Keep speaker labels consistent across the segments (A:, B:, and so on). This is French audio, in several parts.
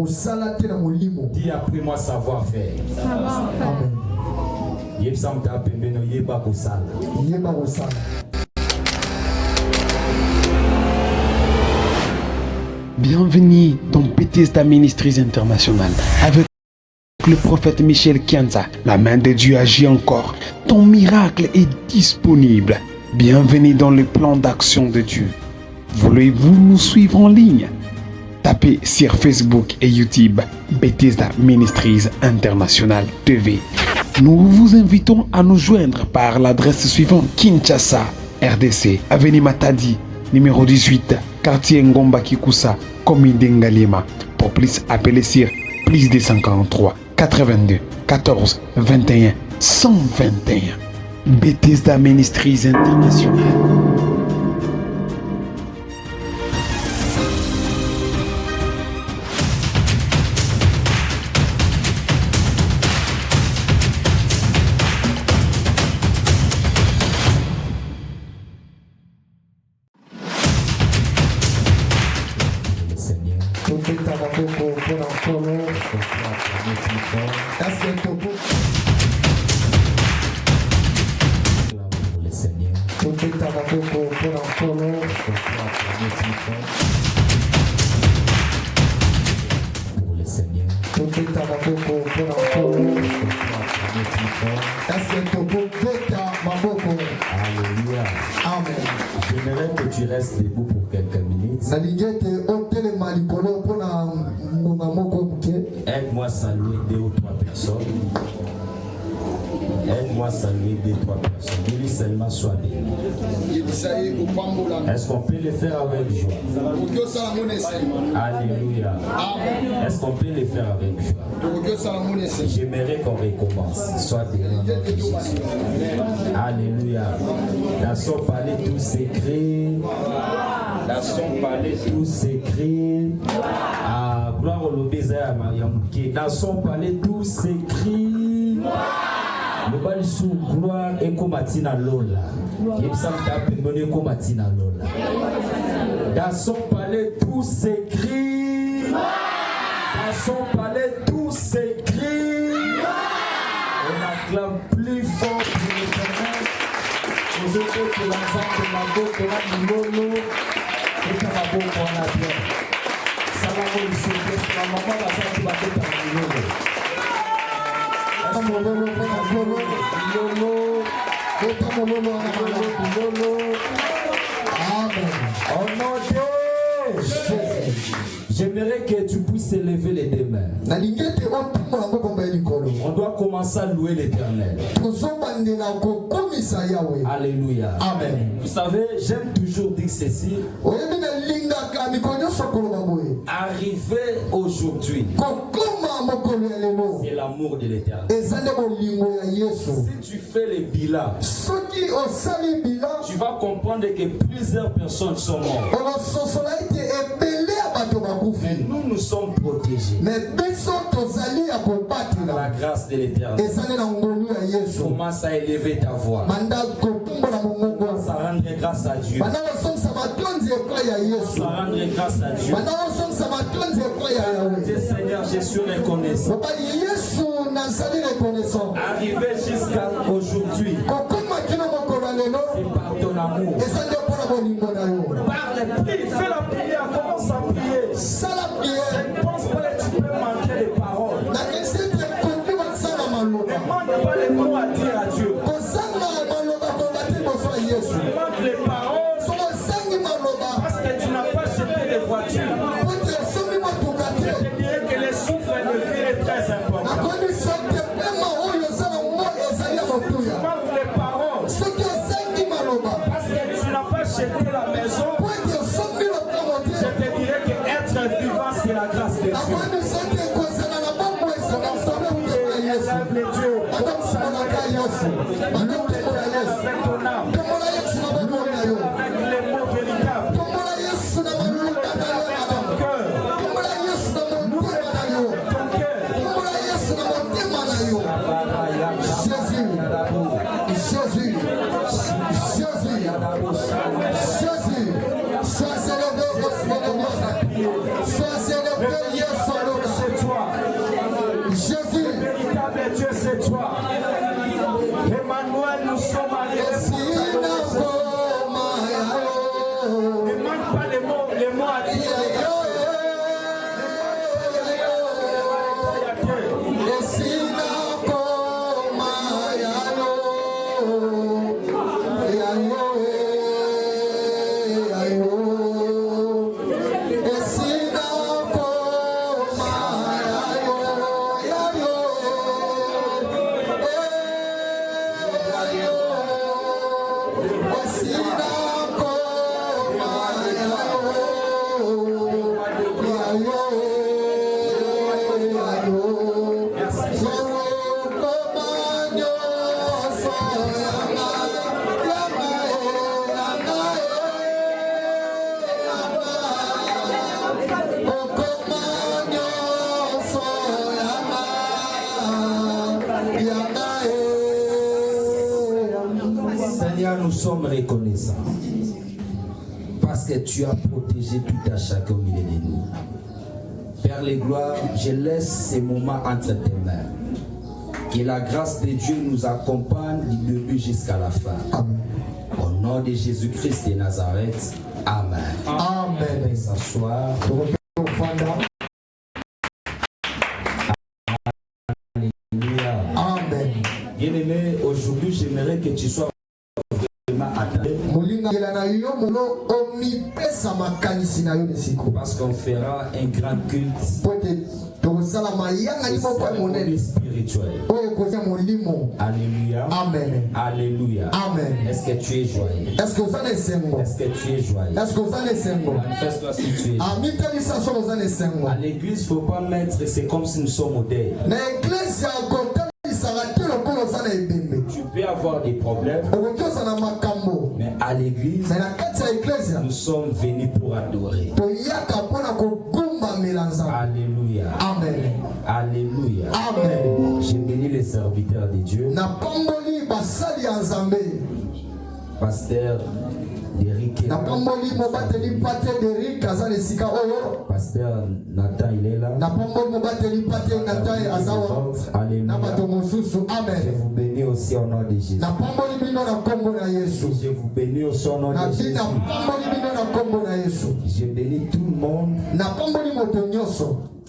A: Dis après moi savoir-faire.
B: Amen.
C: Bienvenue dans Bethesda Ministries International avec le prophète Michel Kianza. La main de Dieu agit encore. Ton miracle est disponible. Bienvenue dans le plan d'action de Dieu. Voulez-vous nous suivre en ligne? Tapez sur Facebook et YouTube Bethesda Ministries International TV. Nous vous invitons à nous joindre par l'adresse suivante: Kinshasa, RDC, Avenue Matadi, numéro 18, quartier Ngomba Kikusa, commune d'Engalima. Pour plus, appelez sur plus 243 82 14 21 121. Bethesda Ministries International.
A: J'aimerais que tu restes debout pour quelques minutes. Aide-moi à saluer 2 ou 3 personnes. Aide-moi à saluer 2 ou 3 personnes. Dis-lui seulement sois béni. Est-ce qu'on peut le faire avec joie? Alléluia. Est-ce qu'on peut le faire avec joie? J'aimerais qu'on recommence. Sois béni. Alléluia. Dans son palais tout s'écrit. Dans son palais tout s'écrit. Gloire au lobéza à Mariamouké. Dans son palais tout s'écrit. Le bal sous gloire et comatina lola. Dans son palais tout s'écrit. Dans son palais tout s'écrit. On acclame plus fort pour l'Éternel. Nous écoutons que l'ensemble de la boue, qu'on a du lolo, et qu'on a beau qu'on a bien. Ça va vous le souffler, la maman va faire tout la tête à du lolo. Oh mon Dieu, j'aimerais que tu puisses élever les 2 mains. On doit commencer à louer l'Éternel. Alléluia. Amen. Vous savez, j'aime toujours dire ceci. Arriver aujourd'hui, c'est l'amour de l'Éternel. Si tu fais les bilans, tu vas comprendre que plusieurs personnes sont mortes. Mais nous sommes protégés par la grâce de l'Éternel. Commence à élever ta voix. Commence à rendre grâce à Dieu. Commence à rendre grâce à Dieu. Dieu Seigneur, je suis reconnaissant. Arrivé jusqu'à aujourd'hui, c'est par ton amour. Parle, prie, fais la prière, commence à prier. Je ne pense pas que tu peux manquer les paroles. Ne manque pas les mots à dire à Dieu. Manque les paroles parce que tu n'as pas jeté les voitures. Je te dirais que les souffles de vie est très important. Manque les paroles parce que tu n'as pas jeté la maison. Je te dirais que être vivant c'est la grâce de Dieu. Lève les dieux, commence à louer l'Éternel avec ton âme. Avec les mots véritables. Loue l'Éternel avec ton cœur. Loue l'Éternel avec ton cœur. Jésus, sois élevé, sois élevé, nous sommes reconnaissants. Parce que tu as protégé tout à chacun au milieu de nous. Père les gloires, je laisse ces moments entre tes mains. Que la grâce de Dieu nous accompagne du début jusqu'à la fin.
B: Amen.
A: Au nom de Jésus-Christ de Nazareth. Amen.
B: Amen.
A: Et s'asseoir. Alléluia.
B: Amen.
A: Bien-aimé, aujourd'hui, j'aimerais que tu sois vraiment attentif. Parce qu'on fera un grand culte spirituel. Alléluia.
B: Amen.
A: Alléluia.
B: Amen.
A: Est-ce que tu es joyeux?
B: Est-ce que vous en êtes single?
A: Est-ce que tu es joyeux?
B: Est-ce que vous en êtes single?
A: Manifeste-toi si tu es joyeux. À l'église, il ne faut pas mettre, c'est comme si nous sommes au deuil. Tu peux avoir des problèmes, mais à l'église, nous sommes venus pour adorer. Alléluia.
B: Amen.
A: Alléluia.
B: Amen.
A: J'ai béni les serviteurs de Dieu. Pasteur Derrick. Pasteur Nathan, il est là. Alléluia. Je vous bénis aussi au nom de Jésus. Je vous bénis aussi au nom de Jésus. Je bénis tout le monde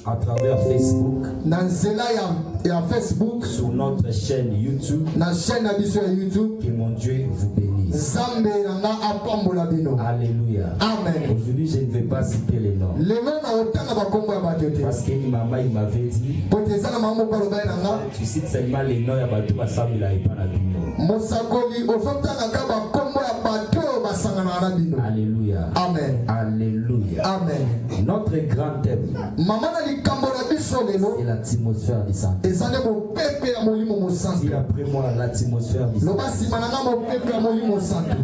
A: à travers Facebook, sur notre chaîne YouTube. Que mon Dieu vous bénisse. Alléluia.
B: Amen.
A: Aujourd'hui, je ne vais pas citer les noms. Parce que maman il m'avait dit, tu cites seulement les noms, il y a pas de Samuel et pas la Alléluia.
B: Amen.
A: Alléluia.
B: Amen.
A: Notre grand thème, c'est l'atmosphère du sang. Dis après moi l'atmosphère du sang.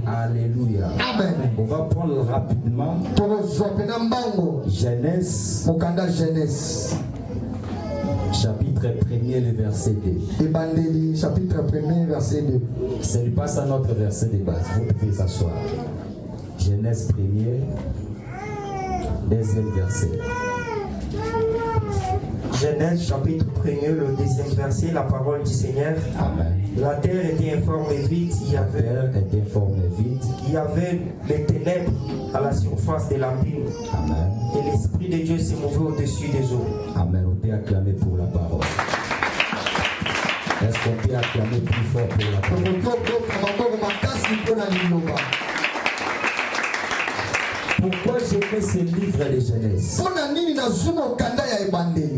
A: Alléluia.
B: Amen.
A: On va prendre rapidement Genèse. Chapitre 1er, le verset 2.
B: Ebandeli, chapitre 1er, verset 2.
A: C'est pas ça notre verset de base. Vous pouvez s'asseoir. Genèse 1er, deuxième verset.
D: Genèse chapitre 1er, le deuxième verset, la parole du Seigneur.
A: Amen.
D: La terre était informe et vide, il y avait les ténèbres à la surface de l'abîme.
A: Amen.
D: Et l'Esprit de Dieu se mouvait au-dessus des eaux.
A: Amen. On peut acclamer pour la parole. Est-ce qu'on peut acclamer plus fort pour la parole? Pourquoi j'ai fait ce livre de Genèse?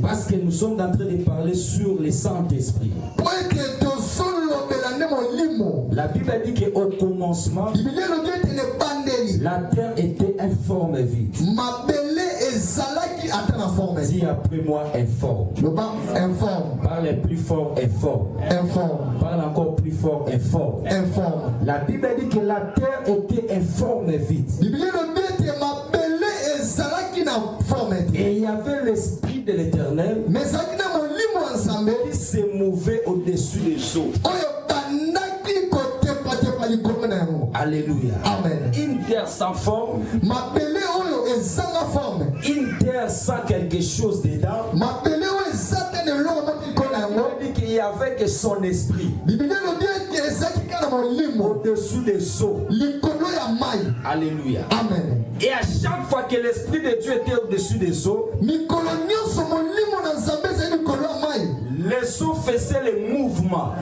A: Parce que nous sommes en train de parler sur le Saint-Esprit. La Bible dit qu'au commencement, la terre était informe et vide. Dis après moi informe. Parle plus fort informe. Parle encore plus fort informe. La Bible dit que la terre était informe et vide. Et il y avait l'Esprit de l'Éternel qui se mouvait au-dessus des eaux. Alléluia.
B: Amen.
A: Une terre sans forme. Une terre sans quelque chose dedans. Il dit qu'il y avait que son esprit au-dessus des eaux. Alléluia.
B: Amen.
A: Et à chaque fois que l'Esprit de Dieu était au-dessus des eaux, les eaux faisaient les mouvements.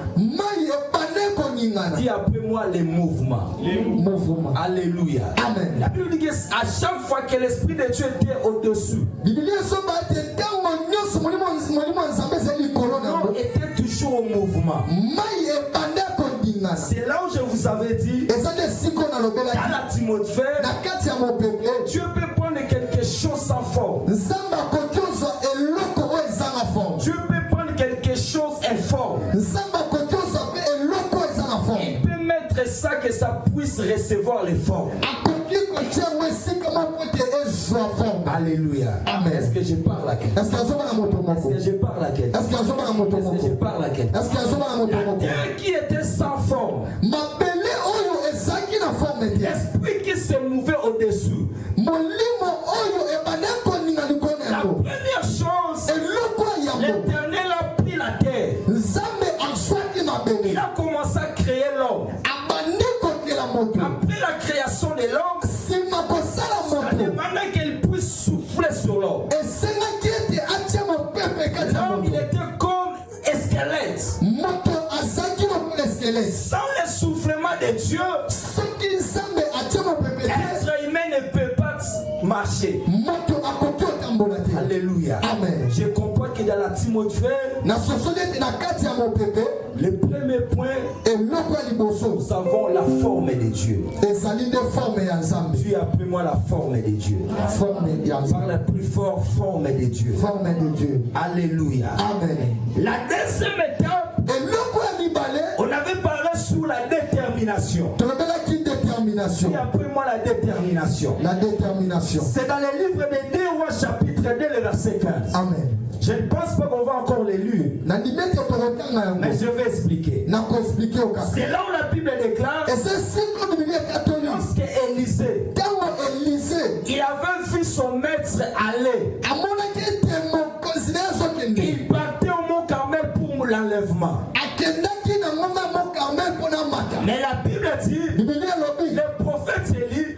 A: Dis après moi les mouvements. Alléluia.
B: Amen.
A: La Bible dit qu'à chaque fois que l'Esprit de Dieu était au-dessus, l'eau était toujours au mouvement. C'est là où je vous avais dit, dans l'atmosphère, Dieu peut prendre quelque chose sans forme. Dieu peut prendre quelque chose informe. Il peut mettre ça que ça puisse recevoir les formes. Alléluia.
B: Amen.
A: Est-ce que je parle à quelqu'un? Est-ce que je parle à quelqu'un? Est-ce que je parle à quelqu'un? La terre qui était sans forme au-dessus. La première chose, l'Éternel a pris la terre. Il a commencé à créer l'homme. Après la création de l'homme, ça demandait qu'il puisse souffler sur l'homme. L'homme, il était comme un squelette. Sans le soufflement de Dieu, l'être humain ne peut pas marcher. Alléluia.
B: Amen.
A: Je comprends que dans la Timothée, le premier point, nous avons la forme de Dieu. Dieu a pris moi la forme de Dieu. Parle plus fort, forme de Dieu. Alléluia.
B: Amen.
A: La deuxième étape, on avait parlé sur la détermination. Dieu a pris moi la détermination. C'est dans le livre de 2 Rois chapitre 2 le verset 15.
B: Amen.
A: Je ne pense pas qu'on va encore les lire. Mais je vais expliquer. C'est là où la Bible déclare lorsque Élisée, il avait vu son maître aller. Il partait au mont Carmel pour l'enlèvement. Mais la Bible dit, le prophète Élie,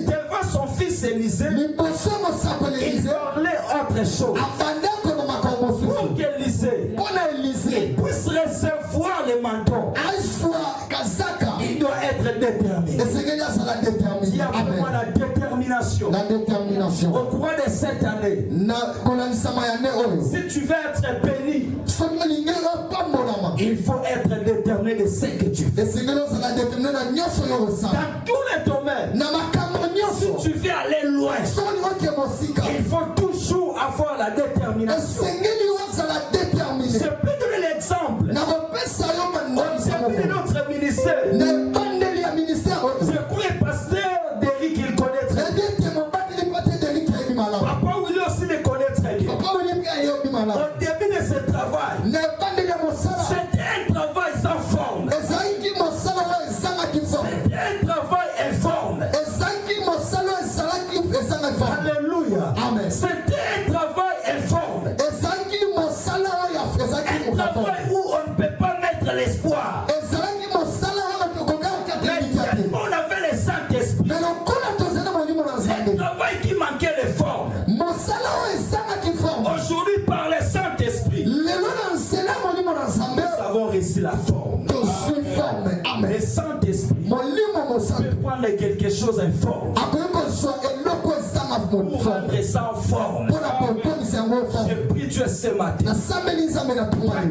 A: devant son fils Élisée, il parlait autre chose. Pour qu'Élisée puisse recevoir les manteaux, il doit être déterminé. Il y a vraiment la détermination. Au cours de cette année, si tu veux être béni, il faut être déterminé de ce que tu fais. Dans tous les domaines, si tu veux aller loin, il faut toujours avoir la détermination. Je peux donner l'exemple. Au début de notre ministère, je crois le pasteur Derrick, il connaît très bien. Papa Willy aussi le connaît très bien. Au début de ce travail, c'était un travail sans forme. C'était un travail informe. Alléluia.
B: Amen.
A: C'était un travail informe. Un travail où on ne peut pas mettre l'espoir. Mais on avait le Saint-Esprit. Un travail qui manquait de forme. Aujourd'hui, par le Saint-Esprit, nous avons reçu la forme. Le Saint-Esprit peut prendre quelque chose informe pour rendre ça en forme. Je prie Dieu ce matin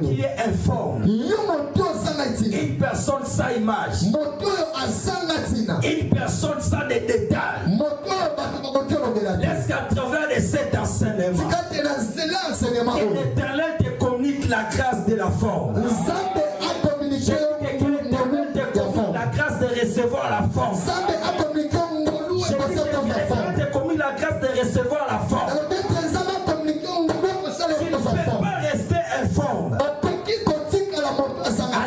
A: qu'il est informe. Une personne sans image. Une personne sans des détails. Laisse qu'à travers de cet enseignement, que l'Éternel te communique la grâce de la forme. La grâce de recevoir la forme. L'Éternel te communique la grâce de recevoir la forme. Tu ne peux pas rester informe.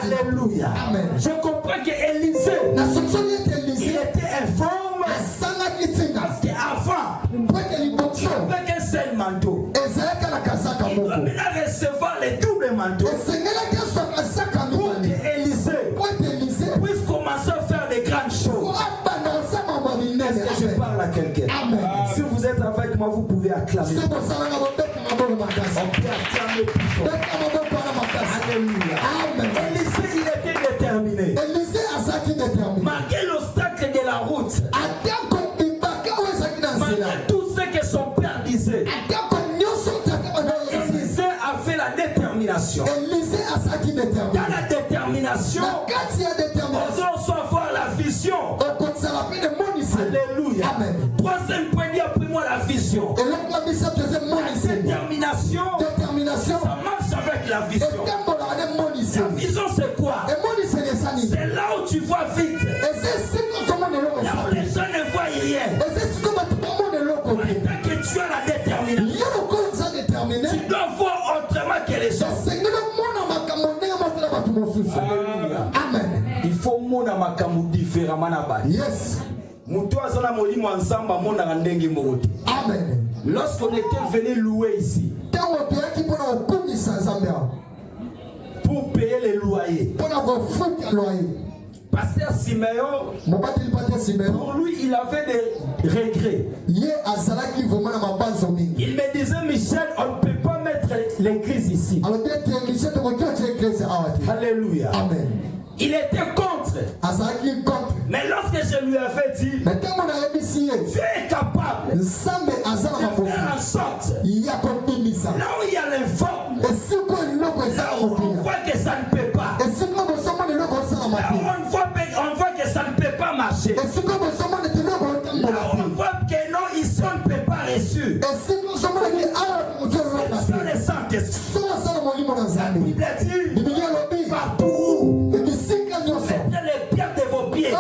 A: Alléluia.
B: Amen.
A: Je comprends que Élisée, il était informe parce qu'avant, avec un seul manteau, il doit maintenant recevoir les doubles manteaux pour qu'Élisée puisse commencer à faire des grandes choses. Est-ce que je parle à quelqu'un? Si vous êtes avec moi, vous pouvez acclamer. On peut acclamer plus fort. Alléluia. Élisée, il était déterminé. Malgré l'obstacle de la route, malgré tout ce que son père disait, Élisée a fait la détermination. Dans la détermination, on doit avoir la vision. Alléluia. Troisième point, il y a pris moi la vision. La détermination, ça marche avec la vision. La vision, c'est quoi? C'est là où tu vois vite. Là où les gens ne voient rien. Tant que tu as la détermination, tu dois voir autrement que les gens.
B: Amen.
A: Il faut mona makamu différemment.
B: Yes. Amen.
A: Lorsqu'on était venu louer ici pour payer les loyers, Pasteur Siméon, pour lui, il avait des regrets. Il me disait, Michel, on ne peut pas mettre l'église ici. Alléluia.
B: Amen.
A: Il était contre. Mais lorsque je lui avais dit, Dieu est capable de faire en sorte, là où il y a l'informe, là où on voit que ça ne peut pas, là où on voit que ça ne peut pas marcher, là où on voit que non, ici on ne peut pas reçu. C'est le Saint-Esprit. La Bible dit, partout, mettez les pierres de vos pieds, ça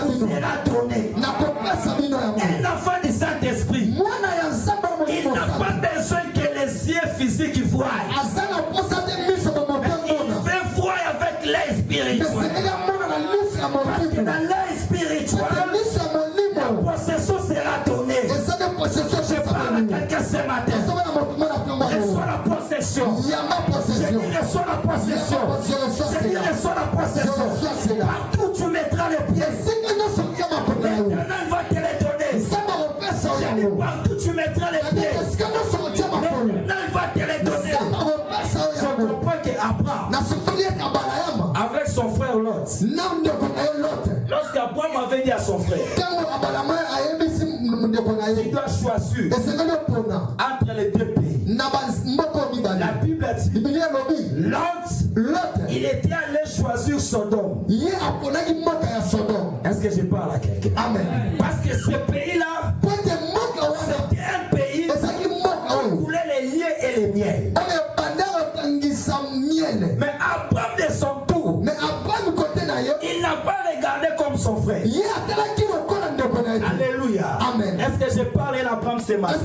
A: vous sera donné. Un enfant du Saint-Esprit, il n'a pas besoin que les yeux physiques voient. Il veut voir avec l'œil spirituel. Parce que dans l'œil spirituel, la possession sera donnée. Je parle à quelqu'un ce matin. Reçois la possession. Je dis reçois la possession. Je dis reçois la possession. Partout tu mettras les pieds. L'éternel va te les donner. Je dis partout tu mettras les pieds. L'éternel va te les donner. Je comprends qu'Abraham, avec son frère Lot, lorsqu'Abraham avait dit à son frère, il doit choisir entre les deux pays. La Bible dit, Lot, il était allé choisir Sodome. Est-ce que je parle à quelqu'un?
B: Amen.
A: Parce que ce pays-là, c'était un pays où coulaient les liens et les miels. Mais Abraham de son tour, il n'a pas regardé comme son frère. Alléluia.
B: Amen.
A: Est-ce que je parle d'Abraham ce matin?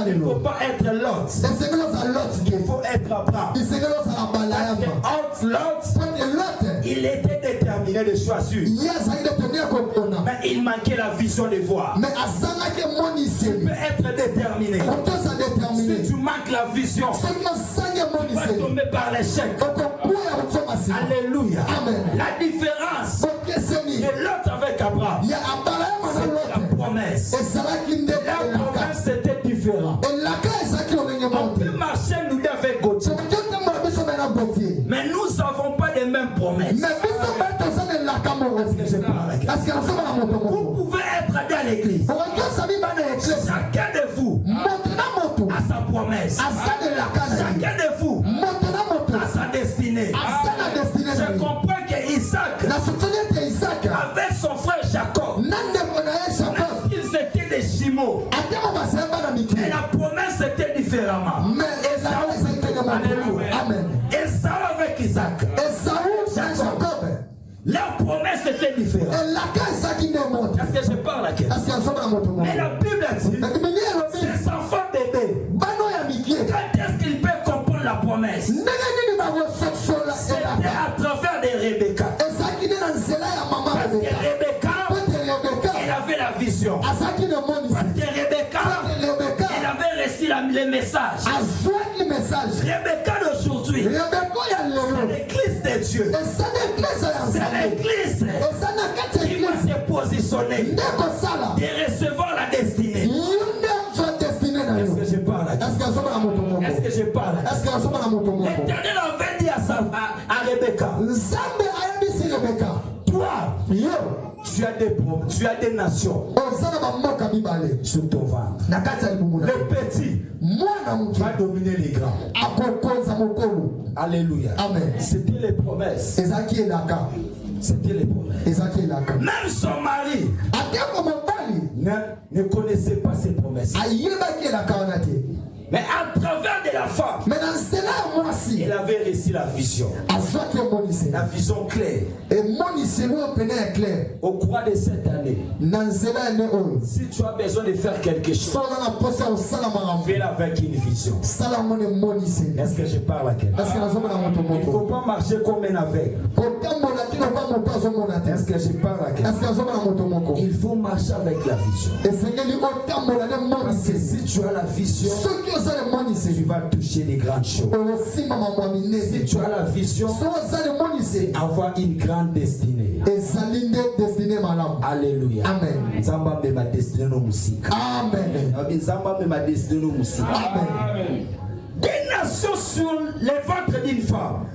A: Il ne faut pas être Lot. Il faut être Abraham. Entre Lot, il était déterminé de choisir. Mais il manquait la vision de voir. Tu peux être déterminé. Si tu manques la vision, tu vas tomber par l'échec. Alléluia.
B: Amen.
A: La différence de Lot avec Abraham, c'est la promesse. La promesse c'était différent. On peut marcher nous deux avec Gauthier, mais nous n'avons pas les mêmes promesses. Vous pouvez être dans l'église. Chacun de vous a sa promesse. Chacun de vous a sa destinée. Je comprends que Isaac, avec son frère Jacob, ils étaient des jumeaux. Et la promesse était différemment. Alléluia. Esaü avec Isaac. Jacob. La promesse était différente. Est-ce que je parle à quelqu'un? Mais la Bible dit, ces enfants bébés, quand est-ce qu'ils peuvent comprendre la promesse? C'était à travers de Rebecca. Parce que Rebecca, elle avait la vision. Parce que Rebecca, elle avait reçu le message. Rebecca d'aujourd'hui, c'est l'église de Dieu. C'est l'église qui va se positionner et recevoir la destinée. Est-ce que je parle? Est-ce que je parle? L'Éternel avait dit à Rebecca, toi, tu as des nations sur ton ventre. Le petit va dominer les grands. Alléluia.
B: Amen.
A: C'était les promesses. C'était les promesses. Même son mari ne connaissait pas ces promesses. Mais à travers de la femme, il avait reçu la vision. La vision claire. Au cours de cette année, si tu as besoin de faire quelque chose, fais-le avec une vision. Est-ce que je parle à quelqu'un? Il ne faut pas marcher comme un aveugle. Est-ce que je parle à quelqu'un? Il faut marcher avec la vision. Parce que si tu as la vision, tu vas toucher les grandes choses. Si tu as la vision, c'est avoir une grande destinée. Alléluia.
B: Amen.
A: Zamba me ma destinée no musique.
B: Amen.
A: Zamba me ma destinée no musique.
B: Amen.
A: Des nations sur le ventre d'une femme.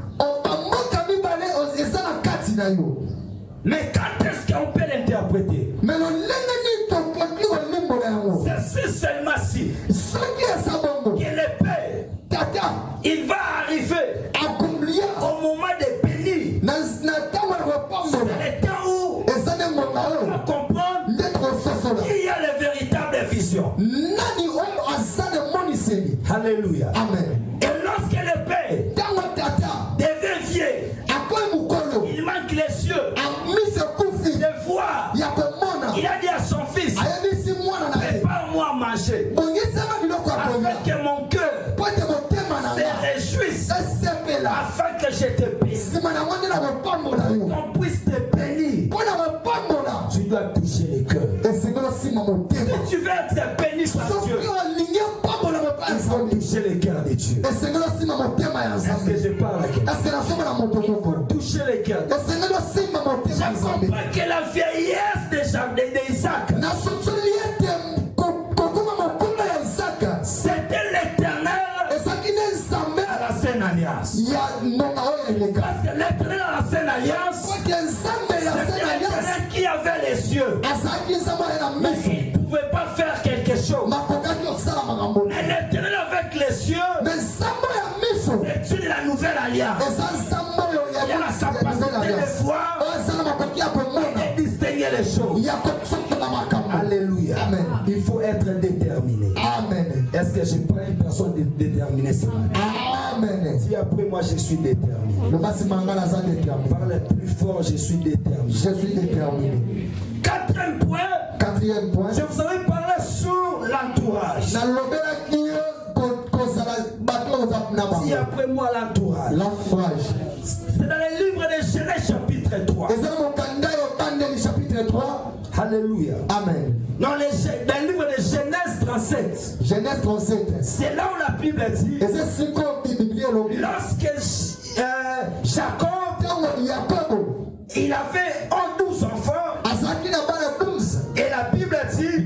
A: Mais quand est-ce qu'on peut l'interpréter? C'est seulement si que le Père, il va arriver au moment de bénir. C'est le temps où on va comprendre qu'il y a les véritables visions. Alléluia.
B: Amen.
A: Et lorsque le Père devient vieux, il manque les cieux de voir. Il a dit à son fils, prépare-moi à manger, afin que mon cœur se réjouisse, afin que je te bénisse, qu'on puisse te bénir. Tu dois toucher les cœurs. Si tu veux être béni par Dieu, il faut toucher les cœurs de Dieu. Est-ce que je parle à quelqu'un? Il faut toucher les cœurs. Je comprends que la vieillesse d'Isaac, c'était l'Éternel à la Sainte Alliance. Parce que l'Éternel à la Sainte Alliance, c'était l'Éternel qui avait les cieux. Mais il ne pouvait pas faire quelque chose. Et l'Éternel avec les cieux, c'est une la nouvelle alliance. Il y a la capacité de voir et de distinguer les choses. Alléluia.
B: Amen.
A: Il faut être déterminé.
B: Amen.
A: Est-ce que je prends une personne déterminée ce matin?
B: Amen.
A: Si après moi je suis déterminé. Par le plus fort, je suis déterminé.
B: Je suis déterminé.
A: Quatrième point, je vous avais parlé sur l'entourage. Si après moi l'entourage. C'est dans le livre de Genèse chapitre 3. Alléluia.
B: Amen.
A: Dans le livre de Genèse 37.
B: Genèse 37.
A: C'est là où la Bible dit. Lorsque Jacob, il avait 12 enfants. Et la Bible dit,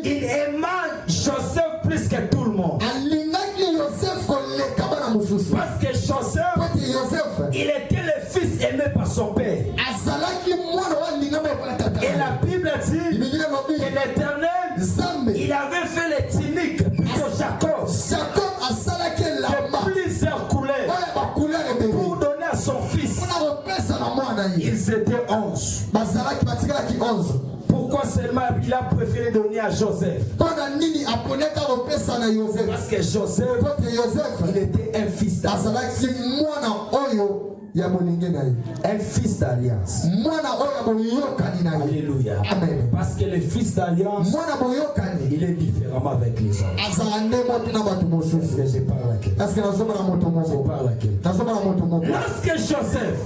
A: il aima Joseph plus que tout le monde. Parce que Joseph, il était le fils aimé par son père. Et la Bible dit que l'Éternel, il avait fait les tuniques pour Jacob de plusieurs couleurs pour donner à son fils. Ils étaient 11. Pourquoi seulement il a préféré donner à Joseph? Parce que Joseph, il était un fils d'alliance. Un fils d'alliance. Alléluia.
B: Amen.
A: Parce que le fils d'alliance, il est différemment avec les autres. Est-ce que je parle à quelqu'un? Je parle à quelqu'un. Lorsque Joseph,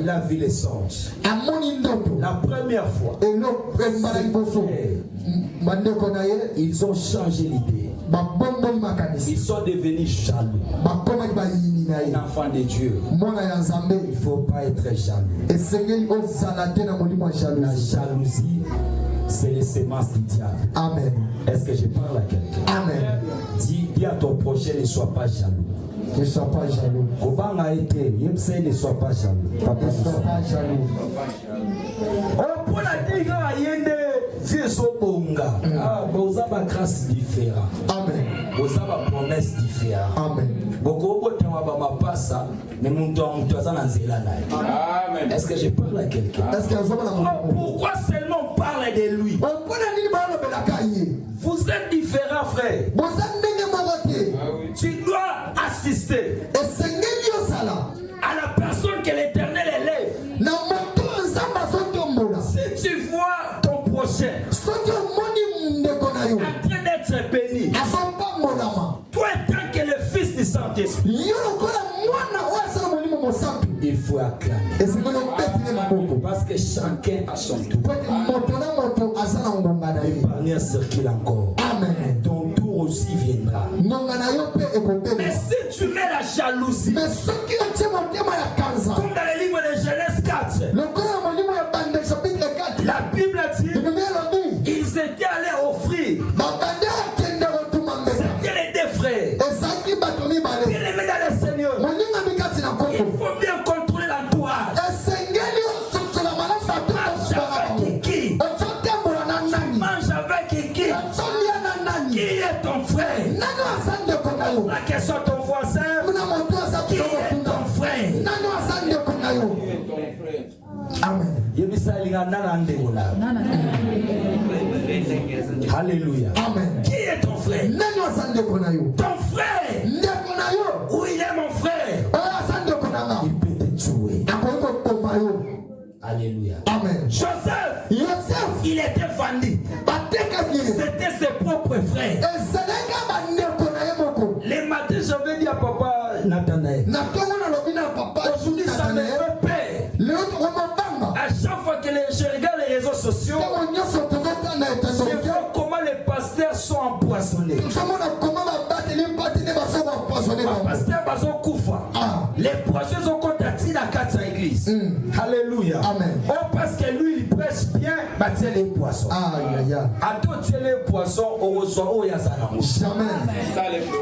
A: il a vu les songes, la première fois, ils ont changé l'idée. Ils sont devenus jaloux. Un enfant de Dieu, il ne faut pas être jaloux. La jalousie, c'est les semences du diable.
B: Amen.
A: Est-ce que je parle à quelqu'un?
B: Amen.
A: Dis à ton projet, ne sois pas jaloux.
B: Ne sois pas jaloux.
A: Ne sois pas jaloux.
B: Ne sois pas jaloux.
A: Pour la dire, vous avez une grâce différente.
B: Amen.
A: Vous avez une promesse différente.
B: Amen.
A: Est-ce que je parle à quelqu'un? Pourquoi seulement on parle de lui? Vous êtes différents, frère. Tu dois assister à la personne que l'Éternel élève. Si tu vois ton prochain en train d'être béni, toi étant que le Fils du Saint-Esprit, il faut acclamer. que chacun a son tour. L'épargneur circule encore.
B: Amen.
A: Ton tour aussi viendra. Mais si tu mets la jalousie, comme dans le livre de Genèse 4, la Bible dit ils étaient allés offrir. C'était les deux frères. Bien aimés dans le Seigneur, il faut bien contrôler l'entourage. Mange avec qui? Qui est ton frère? La question ton voisin. Qui est ton frère?
B: Amen.
A: Alléluia.
B: Amen.
A: Qui est ton frère? Ton frère. Où il est mon frère? Il peut te tuer. Alléluia.
B: Amen.
A: Joseph, il était vendu. C'était ses propres frères. Les matins, je vais dire à papa Nathanaël. Aujourd'hui, ça me fait peur. À chaque fois que je regarde les réseaux sociaux, je vois comment les pasteurs sont empoisonnés. Les pasteurs sont koufa. Les poissons sont contactés dans 4 églises. Alléluia.
B: Amen.
A: Oh, parce que lui, il prêche bien, bâtir les poissons. À d'autres, les poissons, on reçoit au Yazanamo.
B: Jamais.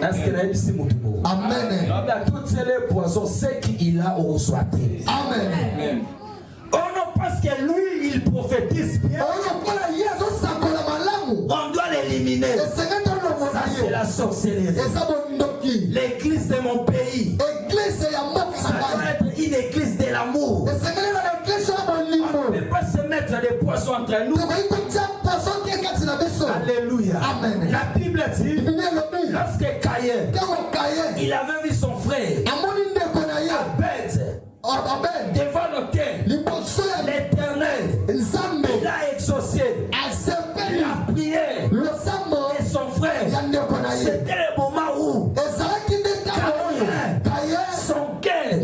A: Est-ce que la ici Moutoubo?
B: Amen.
A: À toutes les poissons, c'est qu'il a au reçoit.
B: Amen.
A: Oh non, parce que lui, il prophétise bien. On doit l'éliminer. Ça, c'est la sorcellerie. L'église de mon pays. Ça doit être une église de l'amour. On ne peut pas se mettre des poissons entre nous. Alléluia.
B: Amen.
A: La Bible dit, lorsque Caïn, il avait vu son frère, Abed, devant l'autel, l'Éternel, il a exaucé la prière et son frère. C'était le moment où son cœur.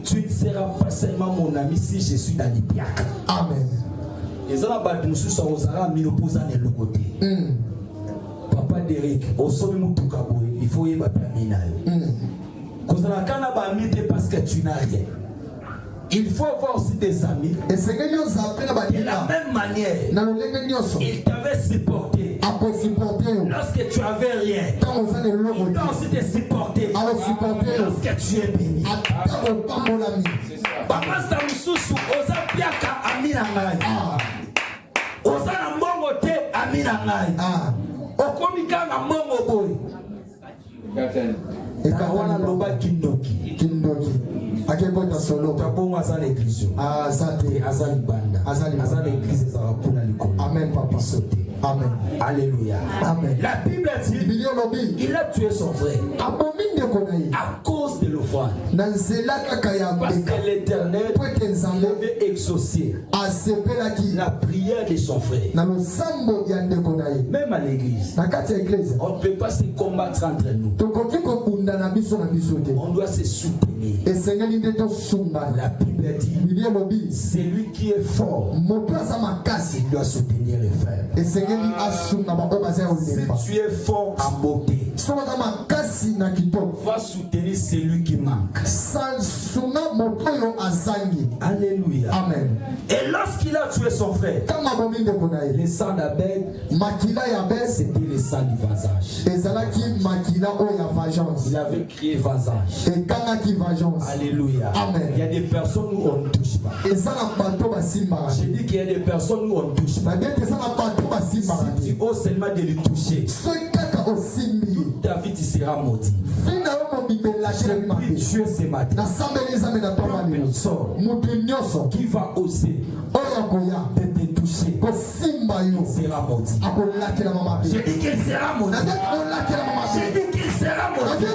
A: Tu ne seras pas seulement mon ami si je suis dans l'Ipiak.
B: Amen.
A: Et ça, Papa Derek, au sommet il faut y avoir parce que tu n'as rien. Il faut avoir aussi des amis. De la même manière, il t'avait supporté. Lorsque tu avais rien, il doit aussi te supporter. Lorsque tu es béni. Papa Samususu, oza piaka amina ngai. Oza na mbongo te amina ngai. Okomika na mbongo boy. Ekawana loba kindoki.
B: Akebota solo.
A: Tabongo asa l'église.
B: Azali.
A: Azali banda. Azali l'église za kuna likolo.
B: Amen papa. Amen.
A: Alléluia.
B: Amen.
A: La Bible dit il a tué son frère à cause de l'offrande. Parce que l'Éternel avait exaucé la prière de son frère. Même à l'église, on ne peut pas se combattre entre nous. On doit se soutenir. La Bible dit celui qui est fort, il doit soutenir les frères. Si tu es fort en beauté, va soutenir celui qui manque. Alléluia.
B: Amen.
A: Et lorsqu'il a tué son frère, le sang d'Abel, c'était le sang du vasage. Il avait crié vasage. Alléluia.
B: Amen.
A: Il y a des personnes où on ne touche pas. J'ai dit qu'il y a des personnes où on ne touche pas. Si tu oses seulement de le toucher, toute ta vie tu seras maudit. J'ai pris Dieu ce matin. Personne qui va oser de te toucher sera maudit. J'ai dit qu'il sera maudit. J'ai dit qu'il sera maudit.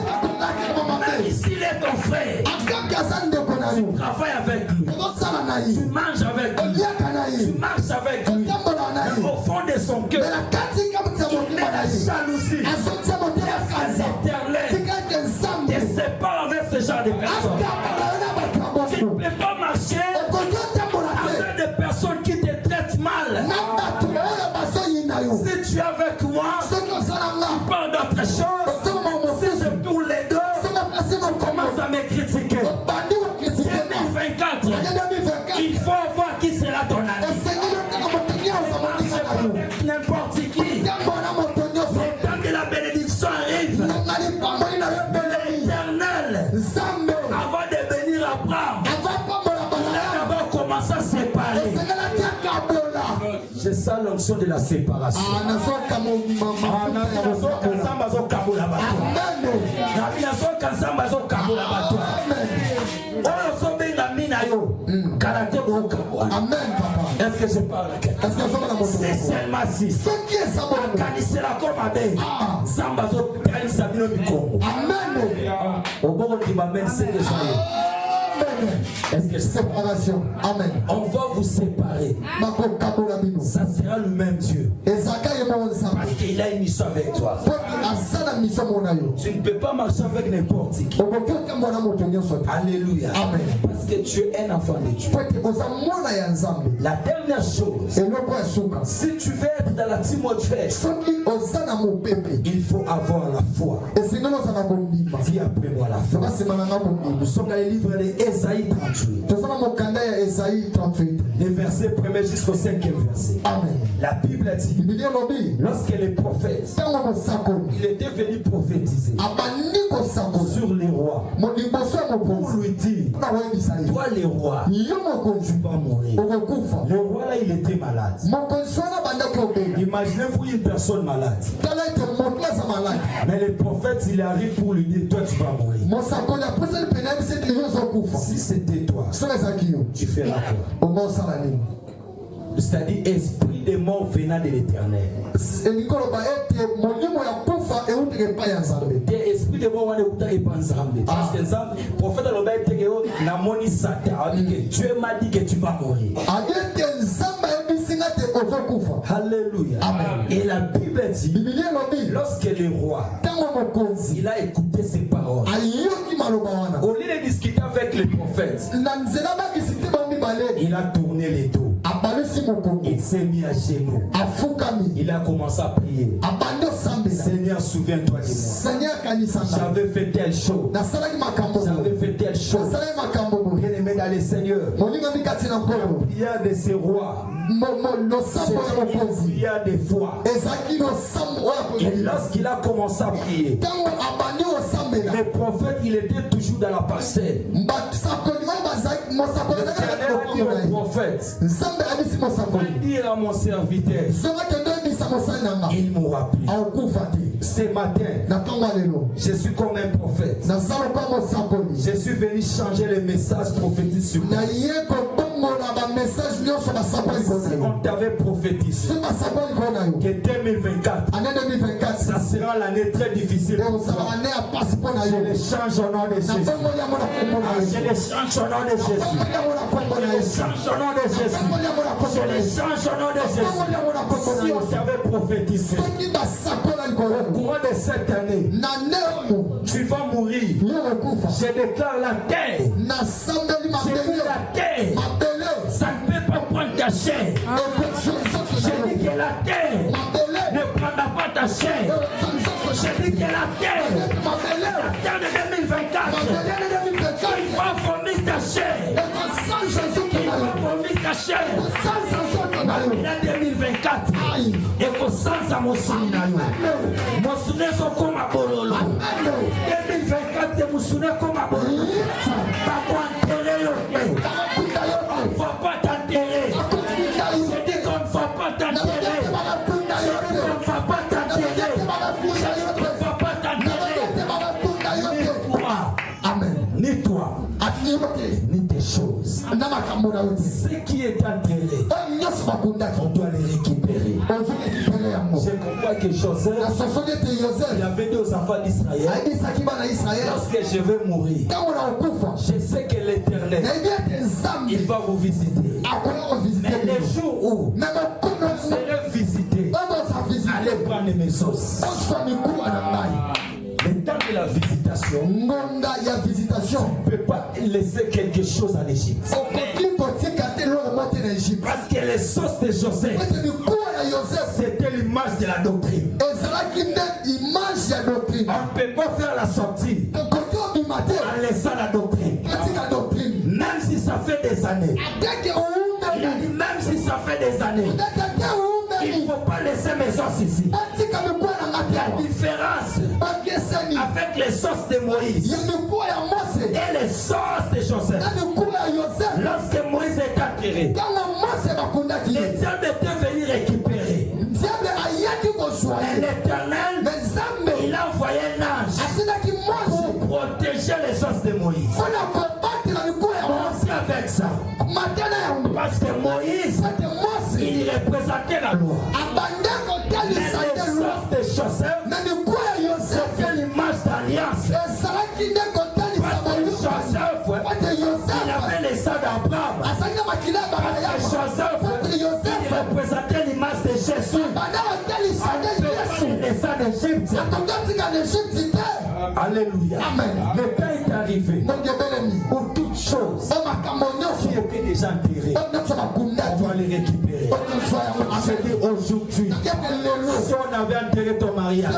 A: Même s'il est ton frère, tu travailles avec lui, tu manges avec lui, tu marches avec lui. Mais au fond de son cœur, il met la jalousie. L'Éternel te sépare avec ce genre de personnes. Tu ne peux pas marcher l'onction de la séparation.
B: Amen, papa.
A: Est-ce que je parle à quelqu'un? C'est seulement si. Amen. Est-ce que
B: séparation? Amen.
A: On va vous séparer. Ça sera le même Dieu. Parce qu'il a une mission avec toi. Tu ne peux pas marcher avec n'importe qui. Alléluia.
B: Amen.
A: Parce que tu es un enfant de Dieu. La dernière chose, si tu veux être dans la atmosphère, il faut avoir la foi. Dis après moi la foi. Nous sommes dans les livres d'Ésaïe 38. Les versets 1er jusqu'au 5e verset.
B: Amen.
A: La Bible dit, lorsque les prophètes, il était venu prophétiser sur les rois pour lui dire, toi les rois, tu vas mourir. Le roi là, il était malade. Imaginez-vous une personne malade. Mais le prophète, il arrive pour lui dire, toi tu vas mourir. Si c'était toi, tu fais la quoi? C'est-à-dire esprit de mort venant de l'éternel. Des esprits de mort ne pas ensemble. Parce que le prophète de l'Obéi n'a moni Satan. Dieu m'a dit que tu vas mourir. Alléluia.
B: Amen.
A: Et la Bible dit, lorsque le roi, il a écouté ses paroles, au lieu de discuter avec les prophètes, il a tourné les dos. Il s'est mis à genoux. Il a commencé à prier. Seigneur, souviens-toi de moi. J'avais fait telle chose. J'avais fait telle chose. Bien-aimé dans le Seigneur, la prière de ces rois, c'est une prière de foi. Et lorsqu'il a commencé à prier, le prophète, il était toujours dans la parcelle. L'Éternel a dit au prophète, va dire à mon serviteur, il mourra plus. Ce matin, je suis comme un prophète. Je suis venu changer le message prophétique sur toi. Si on t'avait prophétisé que 2024, ça sera l'année très difficile pour toi. Je le change au nom de Jésus. Je le change au nom de Jésus. Je le change au nom de Jésus. Je le change au nom de Jésus. Si on t'avait prophétisé au courant de cette année, tu vas mourir. Je déclare la terre. Je dis la terre. Ça ne peut pas prendre ta chair. Je dis que la terre ne prendra pas ta chair. Je dis que la terre de 2024, il va vomir ta chair. Il va vomir ta chair. Il a 2024. Et que sans à mon souvenir, mon souvenir sont comme à Bololo. 2024, mon souvenir comme à Bololo. On ne va pas t'enterrer. Je dis qu'on ne va pas t'enterrer. Je dis qu'on ne va pas t'enterrer. Je dis qu'on ne va pas t'enterrer. Ni toi. Amen. Ni toi. Ni tes choses. Ce qui est enterré, on doit les récupérer. Je comprends que Joseph, il avait dit aux enfants d'Israël, lorsque je vais mourir, je sais que l'Éternel, il va vous visiter. Mais les jours où vous serez visité, allez prendre mes os. Le temps de la visitation, on ne peut pas laisser quelque chose en Égypte. Parce que les sauces de Joseph, c'était l'image de la doctrine. On ne peut pas faire la sortie en laissant la doctrine. Même si ça fait des années. Il a dit même si ça fait des années, il ne faut pas laisser mes os ici. La différence avec les sauces de Moïse et les sauces de Joseph, lorsque Moïse est atterré, les diables étaient venus récupérer l'Éternel, il a envoyé un ange pour protéger les os de Moïse. Commencez avec ça. Parce que Moïse, il représentait la loi. Mais les os de Joseph, c'était l'image d'alliance. Joseph, il avait les sangs d'Abraham. Joseph, il représentait l'image de Jésus. Les sangs d'Égypte. Alléluia. Le temps est arrivé où toutes choses qui étaient déjà enterrées, on va les récupérer. Je dis aujourd'hui, si on avait enterré ton mariage,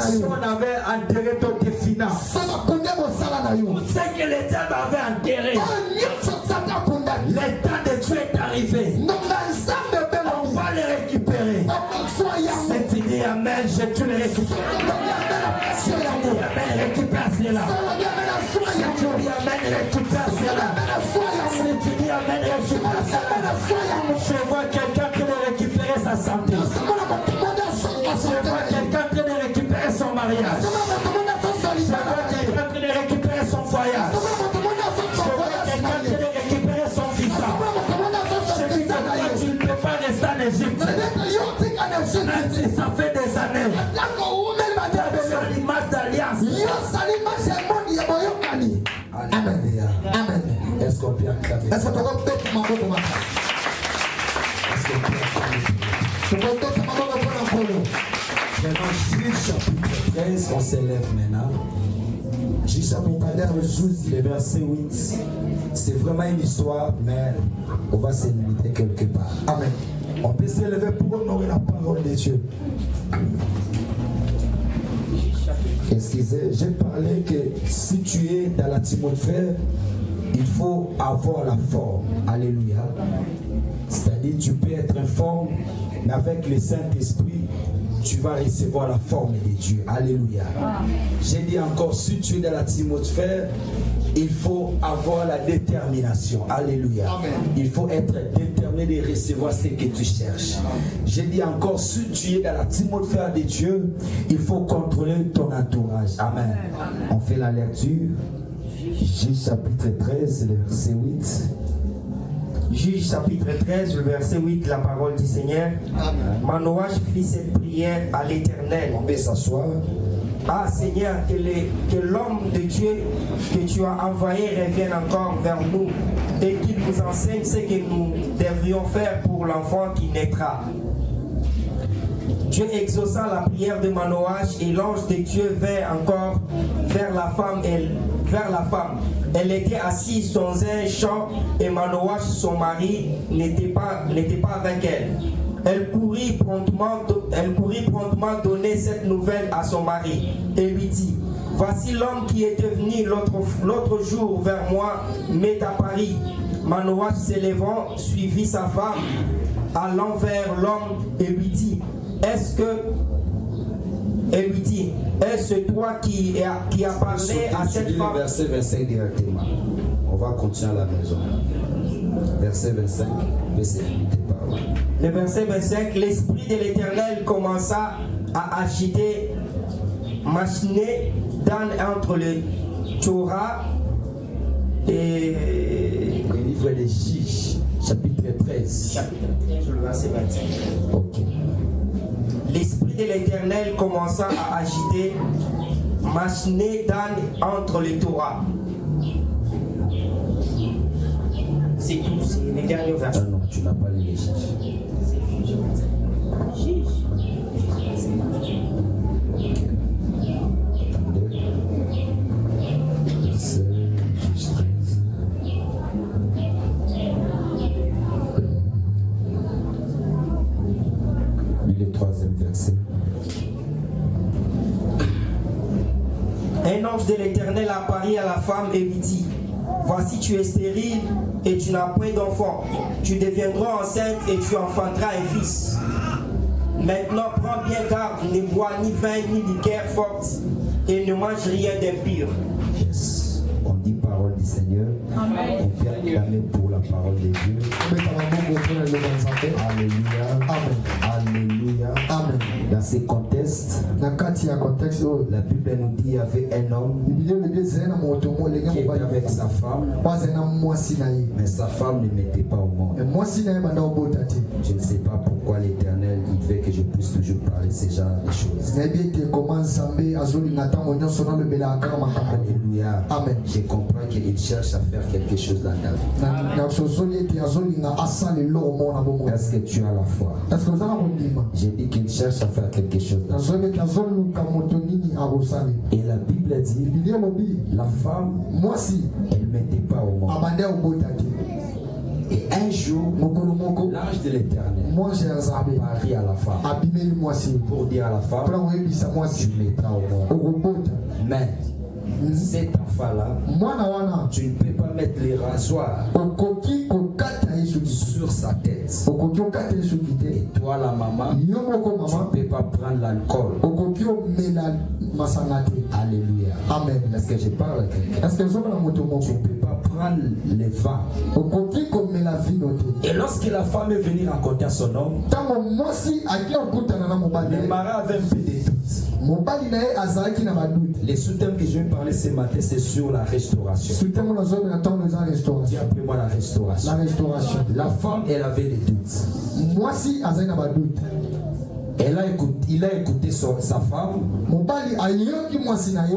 A: si on avait enterré tes finances, tout ce que les diables avaient enterré, le temps de Dieu est arrivé. On va les récupérer. C'est fini, amen. Je te les récupère. C'est fini, amen. Récupère cela. C'est fini, amen. Récupère cela. C'est fini, amen. Récupère cela. Je vois quelqu'un qui va récupérer sa santé. Je vois quelqu'un qui va récupérer son mariage. Je vois quelqu'un qui va récupérer son voyage. Je vois quelqu'un qui va récupérer son visa. Je dis que toi, tu ne peux pas rester en Égypte. Même si ça fait des années. Tu as besoin d'image d'alliance.
B: Amen. Amen.
A: Est-ce qu'on peut acclamer?
B: Est-ce qu'on peut acclamer?
A: Maintenant, Juge chapitre 13, on s'élève maintenant. Juge chapitre 13, le verset 8. C'est vraiment une histoire, mais on va se limiter quelque part.
B: Amen.
A: On peut s'élever pour honorer la parole de Dieu. Excusez, j'ai parlé que si tu es dans l'atmosphère, il faut avoir la forme. Alléluia. C'est-à-dire, tu peux être informe, mais avec le Saint-Esprit, tu vas recevoir la forme de Dieu. Alléluia. J'ai dit encore, si tu es dans l'atmosphère, il faut avoir la détermination. Alléluia. Il faut être déterminé de recevoir ce que tu cherches. J'ai dit encore, si tu es dans l'atmosphère de Dieu, il faut contrôler ton entourage. Amen. On fait la lecture. Juge chapitre 13, le verset 8.
D: Juge chapitre 13, le verset 8, la parole du Seigneur. Manoach fit cette prière à l'Éternel.
A: On peut s'asseoir.
D: Ah Seigneur, que l'homme de Dieu que tu as envoyé revienne encore vers nous et qu'il nous enseigne ce que nous devrions faire pour l'enfant qui naîtra. Dieu exauça la prière de Manoach et l'ange de Dieu vint encore vers la femme. Elle était assise dans un champ et Manoach, son mari, n'était pas avec elle. Elle courut promptement donner cette nouvelle à son mari et lui dit: voici l'homme qui était venu l'autre jour vers moi m'est apparu. Manoach s'élevant suivit sa femme, allant vers l'homme et lui dit: est-ce toi qui a parlé à cette femme?
A: Verset 25 directement. On va continuer à la maison. Verset 25.
D: Le verset 25, l'Esprit de l'Éternel commença à agiter, machiner entre le Torah et
A: le livre des Juges, chapitre 13.
D: Chapitre 13, le verset 25.
A: Ok.
D: L'Esprit de l'Éternel commença à agiter, machiner entre le Torah. C'est tout, c'est les derniers versets.
A: Ah non, tu n'as pas lu les Juges.
D: Un ange de l'Éternel apparut à la femme et lui dit: voici, tu es stérile et tu n'as point d'enfant. Tu deviendras enceinte et tu enfanteras un fils. Maintenant, prends bien garde, ne bois ni vin ni liqueur forte et ne mange rien d'impur.
A: Yes. On dit parole du Seigneur. Amen. acclamer pour la parole de Dieu. Alléluia.
B: Amen.
A: Alléluia.
B: Amen.
A: Dans ces contextes,
B: Na kati ya contexte oyo,
A: la Bible nous dit qu'il y avait un homme
B: Bibiliya elobi ezali na moto moko
A: qui
B: lenge
A: était
B: mobali
A: avec sa femme,
B: azali na mwasi na ye.
A: mais sa femme ne mettait pas au monde.
B: Me mwasi na ye banda kobota te.
A: Je ne sais pas pourquoi l'Éternel il veut que je puisse toujours parler ce genre de choses.
B: nayebi ete koma nzambe azolinga ntango nyonso nalobelaka kaka makambo.
A: Alléluia.
B: Amen.
A: Je comprends qu'il cherche à faire quelque chose dans ta vie.
B: nasozoli ete azolinga asala eloko moko na bomoi.
A: Est-ce que tu as la foi?
B: parce que oza na kondima.
A: J'ai dit qu'il cherche à faire quelque chose dans ta vie.
B: nazoyebi ete azoluka moto nini akosali.
A: Et la Bible dit,
B: bibiliya elobi
A: la femme,
B: mwasi
A: elle ne mettait pas au monde.
B: abandi akobota te.
A: Et un jour,
B: mokolo moko
A: l'ange de l'Éternel
B: mwange ya nzambe
A: parie à la femme
B: abimeli mwasi
A: pour dire à la femme,
B: mpona koyebisa mwasi
A: tu mettras au monde.
B: okobota.
A: Mais cet enfant-là,
B: mwana wana
A: tu ne peux pas mettre les rasoirs
B: okoki kokata ye soki
A: sur sa tête.
B: okoki okata ye soki te.
A: Et toi, la maman,
B: yo moko
A: tu
B: mama
A: ne peux pas prendre l'alcool.
B: okoki omela masanga te.
A: Alléluia.
B: Amen.
A: Est-ce que je parle à quelqu'un?
B: est-ce que ozomona moto
A: Tu
B: moko
A: ne peux pas prendre le vin.
B: okoki komela vino te.
A: Et lorsque la femme est venue rencontrer son homme,
B: ntango mwasi aki okutana na mobali
A: le mari avait un peu de doute.
B: mobali na ye azalaki na badute.
A: Les sous-thèmes que je vais parler ce matin, c'est sur la restauration.
B: sutemo nazomela ntango eza
A: Dis
B: restauration.
A: après moi la restauration.
B: la restauration.
A: La femme, elle avait des doutes.
B: mwasi azali na badute.
A: Il a écouté sa femme.
B: mobali ayoki mwasi na ye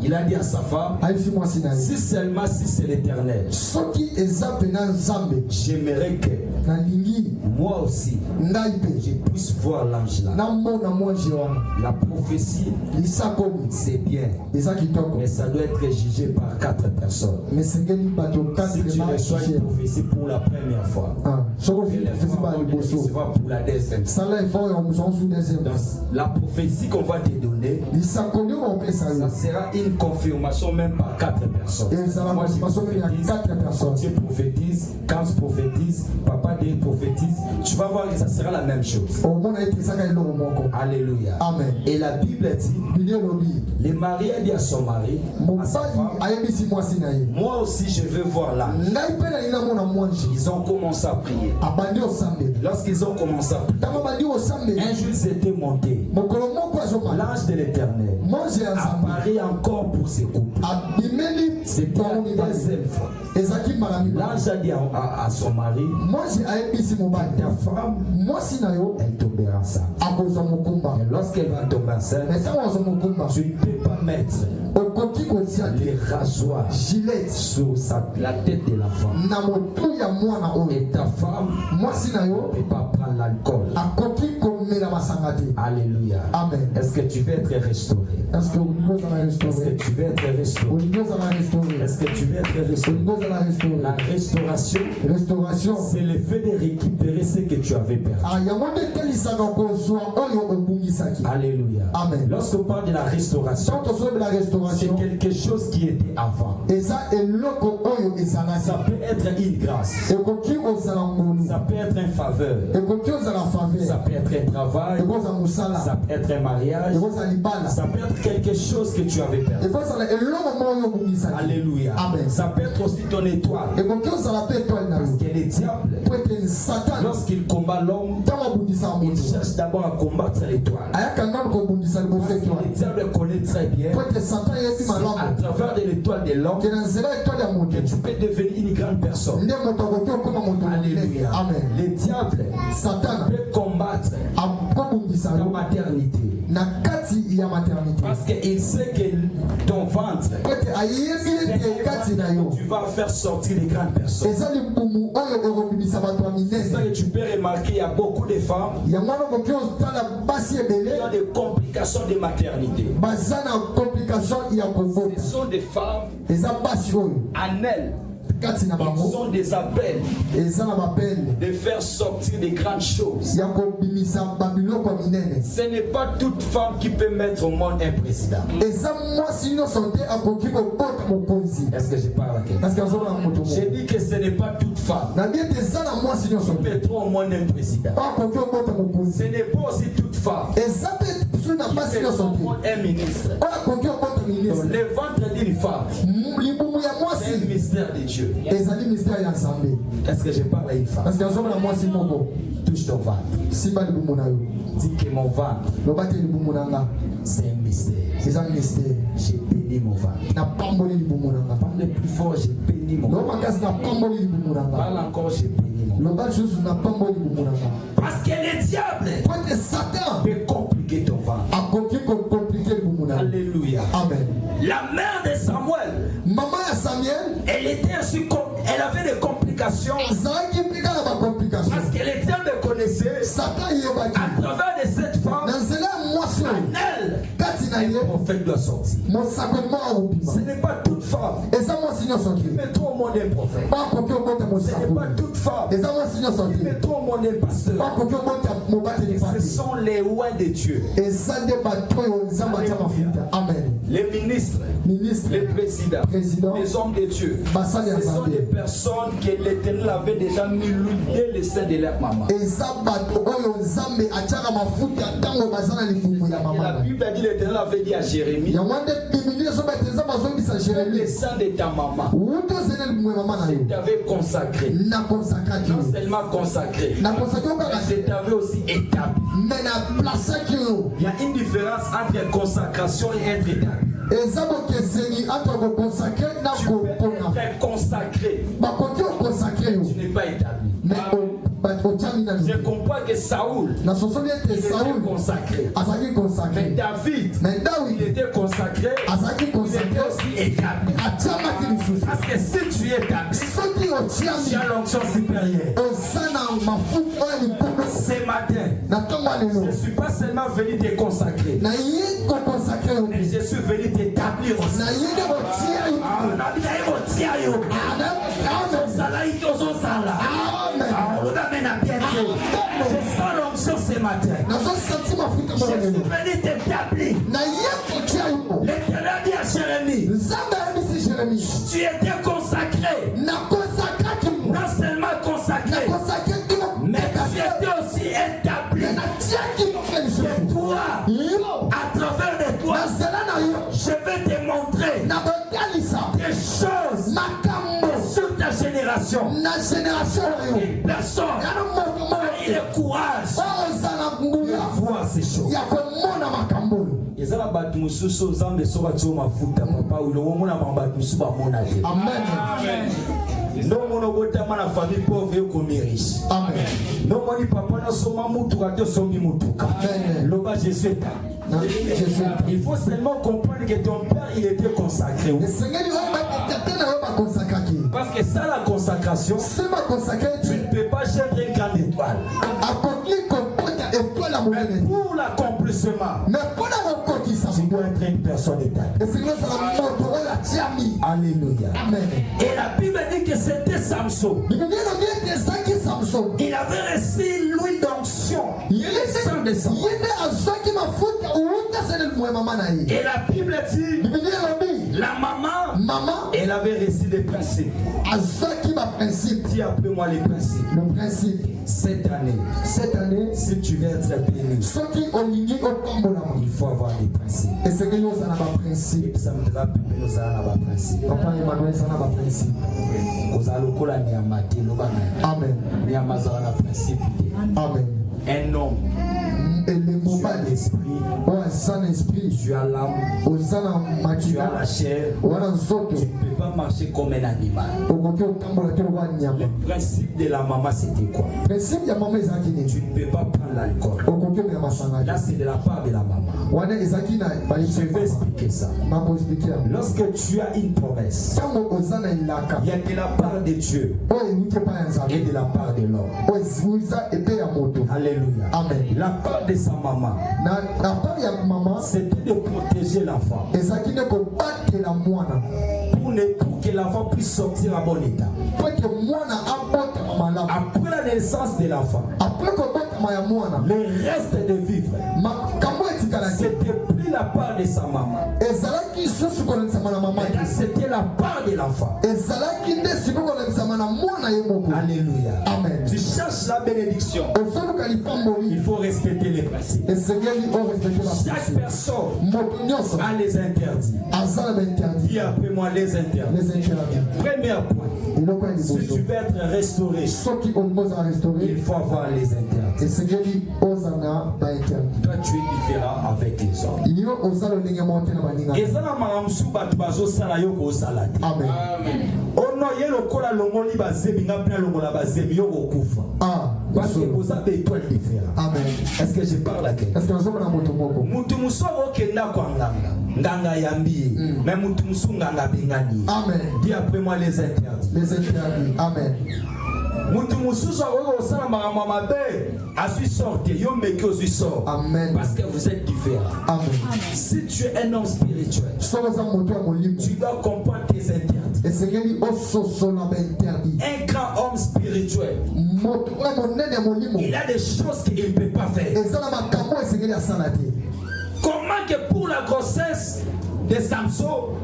A: Il a dit à sa femme,
B: ayebisi mwasi na ye
A: si seulement si c'est l'Éternel,
B: soki eza pena nzambe
A: j'aimerais que
B: nalingi
A: moi aussi,
B: ngai
A: je
B: mpe
A: puisse voir l'ange là.
B: namona mwange wana.
A: La prophétie,
B: lisakomi
A: c'est bien,
B: eza kitoko
A: mais ça doit être jugé par 4 personnes.
B: mesengeli bato
A: Si tu reçois une prophétie pour la première fois,
B: soki
A: et les
B: ofisi
A: fois
B: ba
A: on
B: liboso
A: recevra pour la deuxième fois.
B: sala efort ya mosansu deuxième.
A: Donc, la prophétie qu'on va te donner,
B: lisakoli oyo baopesa
A: ça
B: yo
A: sera une confirmation même par 4 personnes.
B: ezala
A: Moi, je
B: confirmation mene ya
A: prophétise,
B: 4 personnes.
A: Dieu prophétise, quand je prophétise, papa Dieu prophétise, tu vas voir que ça sera la même chose.
B: omona ete ezaka eloko moko.
A: Alléluia.
B: Amen.
A: Et la Bible dit,
B: bili elobi
A: le mari a dit à son mari, à sa
B: mobali
A: femme,
B: ayebisi mwasi na ye
A: moi aussi je veux voir l'ange.
B: ngai mpe nalingi namona mwange.
A: Ils ont commencé à prier.
B: abandi osambela
A: Lorsqu'ils ont commencé à prier,
B: ntango abandi osambela
A: un jour ils étaient montés.
B: mokolo moko azomala
A: L'ange de l'Éternel
B: mwange ya nzambe
A: apparaît encore pour ses couples.
B: abimeli
A: C'était
B: bango
A: la
B: mibale
A: deuxième fois.
B: ezalaki mbala mibale.
A: L'ange a dit à son mari,
B: mwange ayebisi mobali
A: ta femme,
B: mwasi na yo
A: elle tombera enceinte.
B: akozwa mokumba.
A: Et lorsqu'elle va tomber enceinte,
B: me ntango azwa mokumba
A: tu ne peux pas mettre
B: okoki kotia
A: les rasoirs
B: gilete
A: sur la tête de l'enfant.
B: na motu ya mwana oyo.
A: Et ta femme
B: mwasi na yo
A: ne peut pas prendre l'alcool.
B: akoki komela masanga te.
A: Alléluia.
B: Amen.
A: Est-ce que tu veux être restauré?
B: est-ce que olingi ozala
A: Est-ce que
B: restauré?
A: tu veux être restauré?
B: olingi ozala restauré?
A: Est-ce que tu veux être restauré?
B: olingi ozala
A: La
B: restauré?
A: restauration,
B: restauration
A: c'est le fait de récupérer ce que tu avais perdu.
B: yango nde etelisaka kozwa oyo obungisaki.
A: Alléluia.
B: Amen.
A: Lorsqu'on parle de la restauration,
B: ntango tozolobela
A: c'est
B: restauration
A: quelque chose qui était avant.
B: eza eloko oyo ezalaki.
A: Ça peut être une grâce.
B: ekoki kozala ngolu,
A: Ça peut être une faveur.
B: ekoki ozala
A: Ça
B: faveur,
A: peut être un travail.
B: ekozala
A: Ça
B: mosala,
A: peut être un mariage.
B: ekozala libala,
A: Ça peut être quelque chose que tu avais perdu.
B: ekozala eloko moko oyo obungisaki.
A: Alléluia.
B: Amen.
A: Ça peut être aussi ton étoile.
B: ekoki ozala mpe étoile na
A: Parce
B: yo
A: que les diables,
B: po ete satan
A: lorsqu'il combat l'homme,
B: ntango abundisaka
A: il
B: moto
A: cherche d'abord à combattre l'étoile.
B: ayaka nano kobundisa liboso
A: Parce que
B: étoile
A: le diable connaît très bien.
B: po ete satan yebi
A: C'est à
B: malamu
A: travers de l'étoile de l'homme
B: ke na nzela étoile ya moto
A: que tu peux devenir une grande personne.
B: nde moto akoki okoma moto monene.
A: Alléluia.
B: Amen.
A: Le diable
B: satana
A: peut combattre
B: akobundisa
A: ta
B: yo
A: maternité.
B: na kati ya maternité
A: Parce qu'il sait que ton ventre,
B: po ete ayebi ete kati na yo
A: tu vas faire sortir les grandes personnes.
B: eza libumu oyo ekobimisa bato ya
A: C'est ça
B: minene.
A: que tu peux remarquer, il y a beaucoup de femmes
B: yango wana okoki otala basi
A: qui
B: ebele
A: ont des complications de maternité.
B: baza na complication ya
A: Ce
B: kobota.
A: sont des femmes,
B: eza basi oyo
A: en elles,
B: kati na
A: ils
B: bango
A: ont des appels
B: eza na bapene
A: de faire sortir des grandes choses.
B: ya kobimisa babiloko ya minene.
A: Ce n'est pas toute femme qui peut mettre au monde un président.
B: eza mwasi nyonso te akoki kobota mokonzi.
A: Est-ce que je parle à quelqu'un?
B: parce que azomona moto
A: J'ai
B: moko
A: dit que ce n'est pas toute femme
B: na bien te eza na mwasi nyonso
A: qui
B: te
A: peut être au monde un président.
B: akoki kobota
A: Ce
B: mokonzi.
A: n'est pas aussi toute femme
B: eza mpe su na
A: qui
B: basi
A: peut être
B: nyonso
A: au
B: te
A: monde un ministre.
B: oyo akoki kobota ventre ministre.
A: Le ventre d'une femme,
B: Libumu ya
A: c'est
B: mwasi.
A: un mystère de Dieu.
B: Ezali mystère ya Nzambe.
A: Est-ce que je parle à une femme?
B: Parce que nzomona mwasi moko.
A: Touche ton ventre.
B: Simba libumu na yo.
A: Dis que mon ventre,
B: Loba te libumu na nga.
A: c'est un mystère.
B: Eza mystère.
A: J'ai béni mon ventre.
B: Na pamboli libumu na nga.
A: Parle plus fort, j'ai béni mon ventre.
B: Loba kasi na pamboli libumu na nga.
A: Parle encore, j'ai béni mon ventre.
B: Loba juste na pamboli libumu na nga.
A: Parce que le diable
B: Point que Satan
A: peut compliquer ton ventre.
B: akoki compliquer libumu na yo.
A: Alléluia.
B: Amen.
A: La mère de Samuel,
B: Maman ya Samuel,
A: elle avait des complications
B: azalaki mpika na bakomplication.
A: parce que le diable connaissait
B: Satan yebaki.
A: à travers de cette femme,
B: Na nzela ya mwasi oyo,
A: en elle,
B: kati na
A: le
B: ye,
A: prophète doit sortir.
B: mosakolement akobima.
A: Ce n'est pas toute femme
B: Eza mwasi nyonso
A: qui
B: te.
A: met trop au monde un prophète.
B: Bakoki obota
A: Ce n'est pas
B: mosakoli.
A: toute femme
B: Eza mwasi nyonso
A: qui met
B: te.
A: trop au monde un pasteur.
B: Bakoki obota mobateli
A: Ce
B: pati.
A: sont les rois de Dieu,
B: Eza nde bato oyo nzambe atia mafuta. Amen.
A: les ministres,
B: Ministre,
A: les présidents,
B: président,
A: les hommes de Dieu.
B: basali ya
A: Ce sont des
B: Nzambe.
A: personnes que l'Éternel avait déjà mis dès le sein de leur maman.
B: Eza bato oyo nzambe atiaka mafuta ntango baza na libumu ya
A: Et
B: mama
A: la
B: na.
A: Bible a dit, l'Éternel avait dit à Jérémie,
B: yango nde bibili ezobeta nzambe azongisa
A: le
B: Jérémie.
A: sang de ta maman,
B: Wuto ozeli libumu ya mama na
A: je
B: yo.
A: t'avais consacré.
B: nakonsakaki
A: Non
B: yo.
A: seulement consacré,
B: nakonsaki yo kaka
A: mais je t'avais aussi établi.
B: me naplasaki yo.
A: Il y a une différence entre consacration et être établi.
B: eza bokeseni entre kokonsakre na
A: Tu peux
B: kopona.
A: être consacré,
B: bakoki okonsakre yo
A: tu n'es pas établi.
B: me otiami na
A: Je
B: yo.
A: comprends que Saoul,
B: nasosoli
A: il
B: ete
A: était
B: saul
A: consacré.
B: azalaki
A: Mais
B: consakre.
A: David,
B: me
A: il
B: dawidi
A: était consacré,
B: azalaki
A: il était
B: consakre
A: aussi établi.
B: atiamaki lisusu.
A: Parce que si tu es établi,
B: soki
A: tu
B: otiami
A: as l'onction supérieure.
B: oza na mafuta oyo likolo.
A: Ce matin,
B: na ntongo ya
A: je
B: lelo
A: ne suis pas seulement venu te consacrer,
B: naye kokonsakre yo
A: mais
B: te.
A: je suis venu t'établir aussi.
B: naye nde kotia yo.
A: Ah, on a dit d'ailleurs, on tient, yo. Ozala, ito, ozala. Ah, on a mené à bien Dieu. Je sens l'onction ce matin.
B: nazosati mafuta
A: Je
B: moko
A: suis
B: lelo.
A: venu t'établir.
B: naye kotia yo.
A: L'Éternel dit à Jérémie,
B: nzambe ayebisi Jérémie.
A: tu étais consacré,
B: nakonsakaki mo.
A: non seulement consacré,
B: nakonsakaki mo.
A: mais tu étais aussi établi.
B: me natiaki mo mpe lisusu.
A: Toi,
B: yo
A: à travers de toi,
B: na nzela na yo
A: je vais te montrer
B: na kotalisa
A: des choses
B: makambo
A: sur ta génération.
B: na génération oyo.
A: Une personne
B: yana moto
A: a
B: moko
A: eu le courage
B: oyo ozala nguya
A: de voir ces choses.
B: ya komona makambo oyo.
A: ezala bato mosusu nzambe soki atie mafuta papa ulongo omona bato mosusu bamona te
B: amen.
A: ndomona obotama na famille pauvre ekomi riche
B: amen.
A: ndomoni papa nasoma mutuka te osomi mutuka
B: Amen.
A: loba jésus eta
B: na jésus.
A: il faut seulement comprendre que ton père il était consacré
B: esengeli oyo batete na yo bakonsakaki.
A: parce que ça la consacration
B: se bakonsakaki
A: tu
B: te
A: ne peux pas chercher une grande étoile
B: akoki kopota etoile ya
A: mais
B: monene te.
A: pour l'accomplissement
B: me mpona kokokisa
A: tu dois être une personne établie.
B: esengeli ozala moto oyo atiami.
A: Alléluia.
B: amen.
A: Et la Bible dit que c'était Samson.
B: biblia elobi ete ezalaki samson.
A: Il avait reçu l'huile d'onction.
B: ye
A: Sang de sang.
B: nde azwaki mafuta outa sene limu ya mama na ye.
A: Et la Bible dit,
B: biblia elobi
A: la maman,
B: mama
A: elle avait reçu des principes.
B: azwaki baprincipe.
A: Dis après moi les principes.
B: le principe
A: Cette année,
B: cette année
A: si tu veux être béni,
B: soki olingi otambolama
A: il faut avoir des principes.
B: esengeli ozala na baprincipe.
A: Et ça me dira plus nous allons avoir principes.
B: papa emmanuel ezala na baprincipe.
A: Kozala lokola nyama te, lobana.
B: amen.
A: Nyama zala na principe te.
B: amen.
A: Un homme,
B: elembo
A: tu as
B: bali
A: l'esprit,
B: oyo aza na esprit
A: tu as l'âme,
B: oza na
A: tu as
B: makila
A: la chair.
B: oza na nzoto
A: Tu ne peux pas marcher comme un animal.
B: okoki otambola te lokola nyama.
A: Le principe de la maman, c'était quoi?
B: principe ya mama ezalaki
A: Tu
B: nini?
A: ne peux pas prendre l'alcool.
B: okoki omela masanga
A: Là,
B: te.
A: c'est de la part de la maman.
B: wana ezalaki na
A: Je
B: bayebisi
A: vais expliquer ça.
B: nakoexplike yango.
A: Lorsque tu as une promesse,
B: ntango oza na elaka
A: il y a de la part de Dieu
B: oyo ewuti epai ya
A: et
B: nzambe
A: de la part de l'homme.
B: oyo eziwisa epai ya moto.
A: Alléluia.
B: amen.
A: La part de sa maman,
B: na part ya mama
A: c'était de protéger l'enfant
B: ezalaki nde kobatela mwana
A: pour que l'enfant puisse sortir en bon état.
B: po ete mwana abotama malamu.
A: Après la naissance de l'enfant,
B: apres kobotama ya mwana
A: le reste de vivre,
B: makambo etikalaki
A: c'était plus la part de sa maman,
B: ezalaki
A: C'était la part de l'enfant. Alléluia.
B: Amen.
A: Tu cherches la bénédiction. Il faut respecter les principes. Chaque personne a les interdits. Dis après moi les interdits. Premier point. Si tu veux être restauré, il faut avoir les interdits. Toi, tu es différent avec les autres.
B: Amen.
A: Parce que vous avez étoile différente.
B: Amen.
A: Est-ce que je parle à quelqu'un?
B: Amen.
A: Dis après moi les interdits.
B: Les interdits. Amen.
A: Amen. Parce que vous êtes différents.
B: Amen.
A: Si tu es un homme spirituel, tu dois comprendre tes interdits. Un grand homme spirituel, il a des choses qu'il ne peut pas faire. Comment que pour la grossesse de Samson,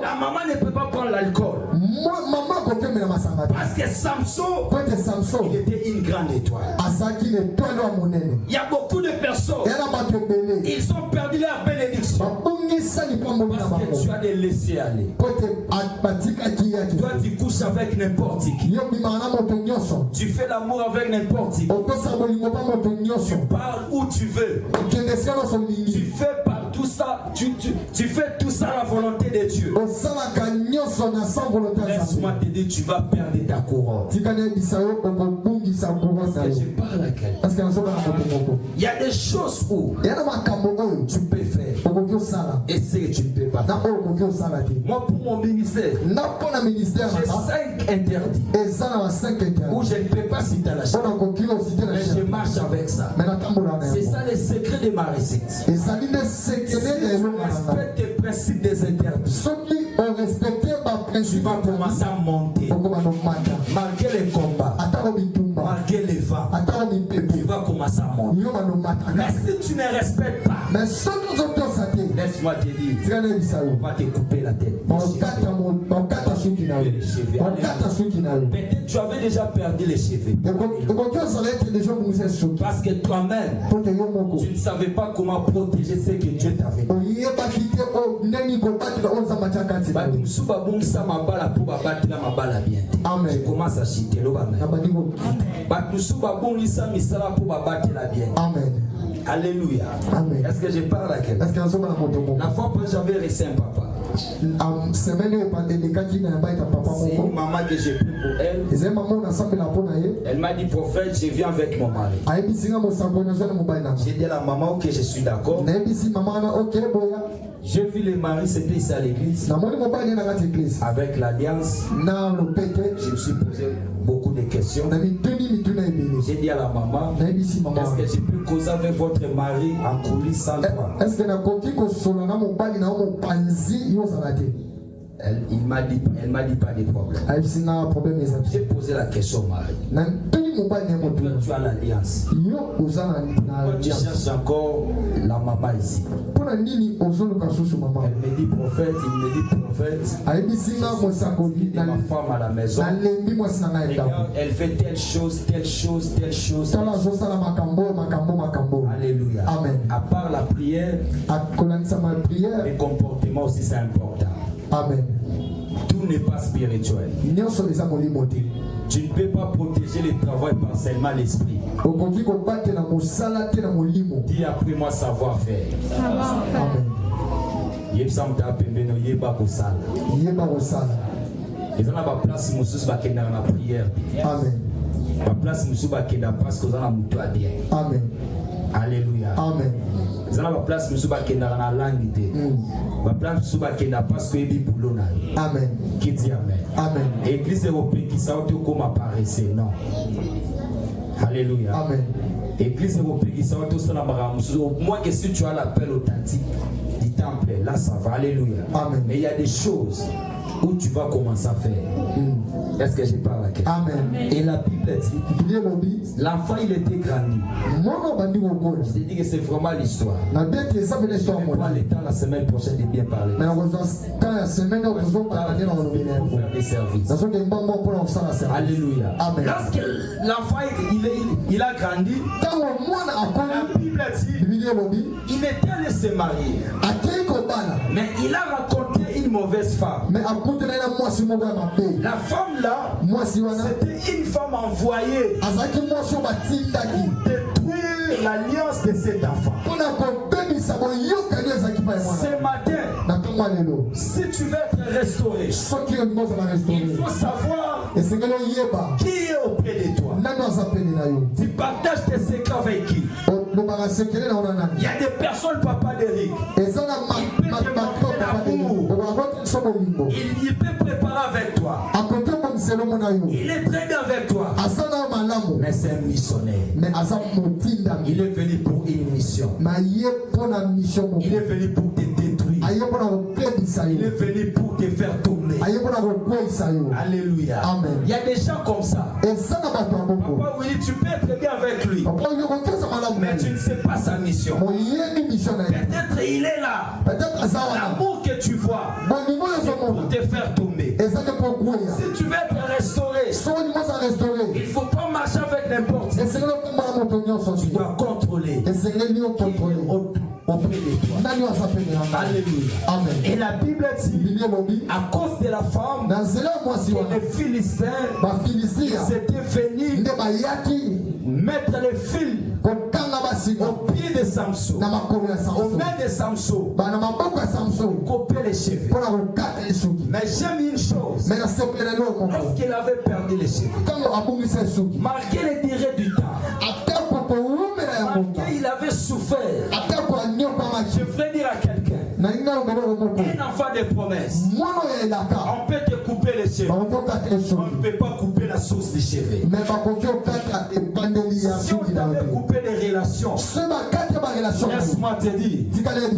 A: la maman ne peut pas prendre l'alcool? Parce que Samson, il était une grande étoile. Il y a beaucoup de personnes, ils ont perdu leur bénédiction parce que tu as les laissé aller. Toi, tu couches avec n'importe qui. Tu fais l'amour avec n'importe qui. Tu parles où tu veux. Tu fais par tout ça, tu fais tout ça à la volonté de Dieu. Laisse-moi te dire, tu vas perdre ta couronne. Je parle à quelqu'un. Il y a des choses où tu peux faire et ce que tu ne peux pas faire. Moi, pour mon ministère, j'ai 5 interdits où je ne peux pas citer la chose, mais je marche avec ça. C'est ça le secret de ma réussite. Si tu respectes les principes des interdits, tu vas commencer à monter. Malgré les combats, malgré les vents, tu vas commencer à monter. Mais si tu ne respectes pas, laisse-moi te dire, on va te couper la tête. Peut-être tu avais déjà perdu les cheveux. Parce que toi-même, tu ne savais pas comment protéger ce que Dieu t'avait donné.
B: Amen.
A: Tu commences à chiter le bas.
B: Amen.
A: Alléluia.
B: Amen.
A: Est-ce que je parle à quelqu'un? La fois que j'avais reçu un papa, c'est une maman que j'ai pris pour elle. Elle m'a dit, prophète, je viens avec mon mari. J'ai dit à la maman que je suis d'accord. J'ai vu les maris se placer à l'église. Avec l'alliance, je me suis posé beaucoup de questions. J'ai dit à la maman, est-ce que je peux causer avec votre mari en coulisses sans toi? Elle m'a dit pas de problème. J'ai posé la question au mari. Tu as l'alliance. Tu cherches encore la maman ici. Elle me dit prophète, il me dit prophète. Ma femme à la maison. Elle fait telle chose, telle chose, telle chose. Alléluia.
B: Amen.
A: À part la prière, les comportements aussi c'est important.
B: Amen.
A: Tout n'est pas spirituel. Tu ne peux pas protéger le travail par seulement l'esprit. Dis après moi savoir-faire.
B: Amen.
A: Ils ont la place où nous la prière.
B: Amen.
A: La place où nous parce que nous avons bien.
B: Amen.
A: Alléluia.
B: Amen.
A: Ils ont la place où nous avons la langue. La place où nous avons parce que nous avons
B: Amen.
A: Qui dit Amen.
B: Amen.
A: Église européenne qui s'est comme apparaissait, non. Alléluia.
B: Amen.
A: Église européenne qui s'est au moins que si tu as l'appel authentique du temple, là ça va. Alléluia.
B: Amen.
A: Mais il y a des choses où tu vas commencer à faire. Est-ce que je parle à quelqu'un?
B: Amen.
A: Et la Bible dit, l'enfant il était grandi. Je te dis que c'est vraiment l'histoire. Je vais prendre le temps la semaine prochaine de bien parler. Pour faire des services. Alléluia.
B: Amen.
A: Lorsque l'enfant il a grandi, la Bible dit, il était allé se marier. Mais il a rencontré une mauvaise femme. La femme là, c'était une femme envoyée pour détruire l'alliance de cet enfant. Ce matin, si tu veux être restauré, il faut savoir qui est auprès de toi. Tu partages tes secrets avec qui? Il y a des personnes, papa d'Eric. Il peut préparer avec toi. Il est très bien avec toi. Mais c'est un missionnaire. Il est venu pour une mission. Il est venu pour te détruire. Il est venu pour te faire tourner. Alléluia.
B: Amen.
A: Il y a des gens comme ça. Papa Willy, tu peux être bien avec lui. Mais tu ne sais pas sa mission. Peut-être il est là. L'amour que tu vois, c'est pour te faire tomber. Si tu veux être restauré, il ne faut pas marcher avec n'importe qui. Tu dois contrôler auprès de toi. Alléluia.
B: Amen.
A: Et la Bible dit, à cause de la femme, les Philistins s'étaient venus mettre les fils au pied de Samson, aux mains de Samson, couper les cheveux. Mais j'aime une chose, lorsqu'il avait perdu les cheveux, marqué les durées du temps, marqué il avait souffert. Je voudrais dire à quelqu'un, un enfant de promesse, on peut te couper les cheveux, on ne peut pas couper la source des cheveux. Si on t'avait coupé les relations, laisse-moi te dire,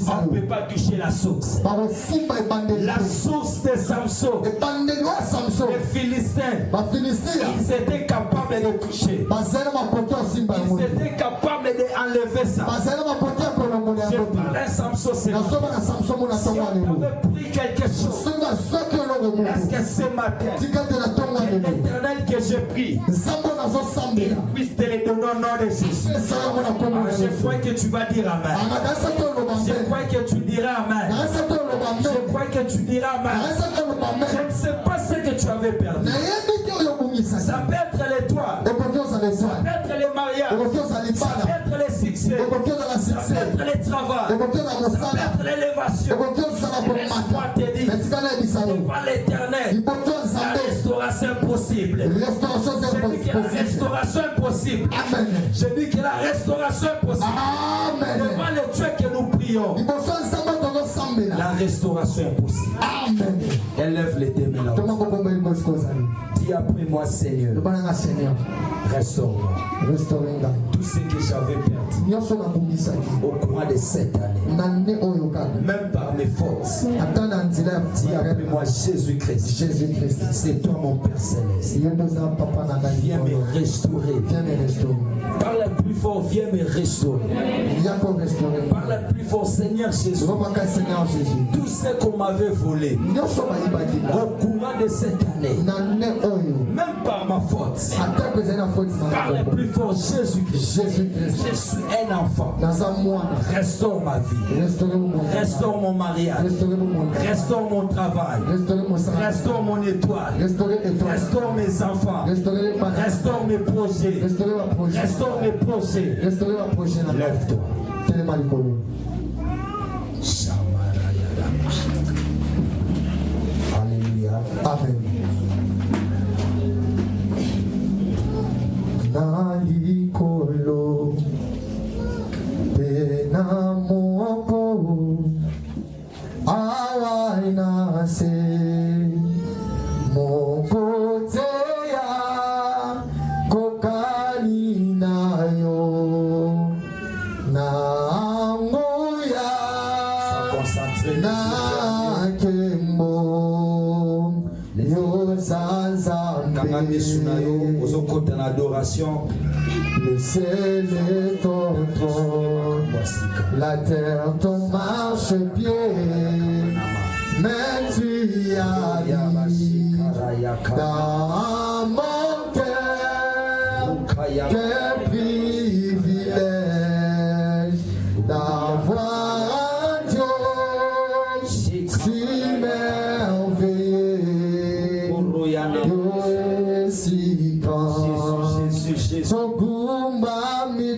A: on ne peut pas toucher la source. La source de Samson, les Philistins, ils étaient capables de toucher. Ils étaient capables d'enlever ça. Je parlais à Samson, c'est si on avait pris quelque chose, est-ce que ce matin, l'Éternel que j'ai pris, il puisse te le donner au nom de Jésus? Je crois que tu vas dire Amen. Je crois que tu diras Amen. Je crois que tu diras Amen. Je ne sais pas ce que tu avais perdu. Ça peut être les toits, ça peut être les mariages, ça peut être les succès, ça peut être les travaux, ça peut être l'élévation. Laisse-moi te dire, devant l'Éternel, la restauration est possible. Je dis que la restauration est possible. Je dis que la restauration est possible. Devant le Dieu que nous prions, la restauration est possible.
B: Amen.
A: Élève les deux mains. Dis après moi, Seigneur, restaure-moi tout ce que j'avais perdu au cours de cette année, même par mes fautes. Dis après moi, Jésus-Christ, c'est toi mon Père Céleste. Viens me restaurer. Parle plus fort, viens me restaurer. Parle plus fort, Seigneur Jésus. Tout ce qu'on m'avait volé au courant de cette année, même par ma faute, parle plus fort, Jésus-Christ. Je suis un enfant. Restaure ma vie. Restaure mon mariage. Restaure mon travail. Restaure mon étoile. Restaure mes enfants. Restaure mes projets. Restaure mes projets. Lève-toi. Alléluia.
B: Amen. Nalikolo pena moko awaina se moko teya kokani nayo na moya na kemo yo zanza
A: Tanga misu na yo, ozokota na adoration.
B: Le ciel est ton trône, la terre ton marchepied, mais tu as mis dans mon cœur quel privilège d'avoir un Dieu si merveilleux et si grand. Togumba mi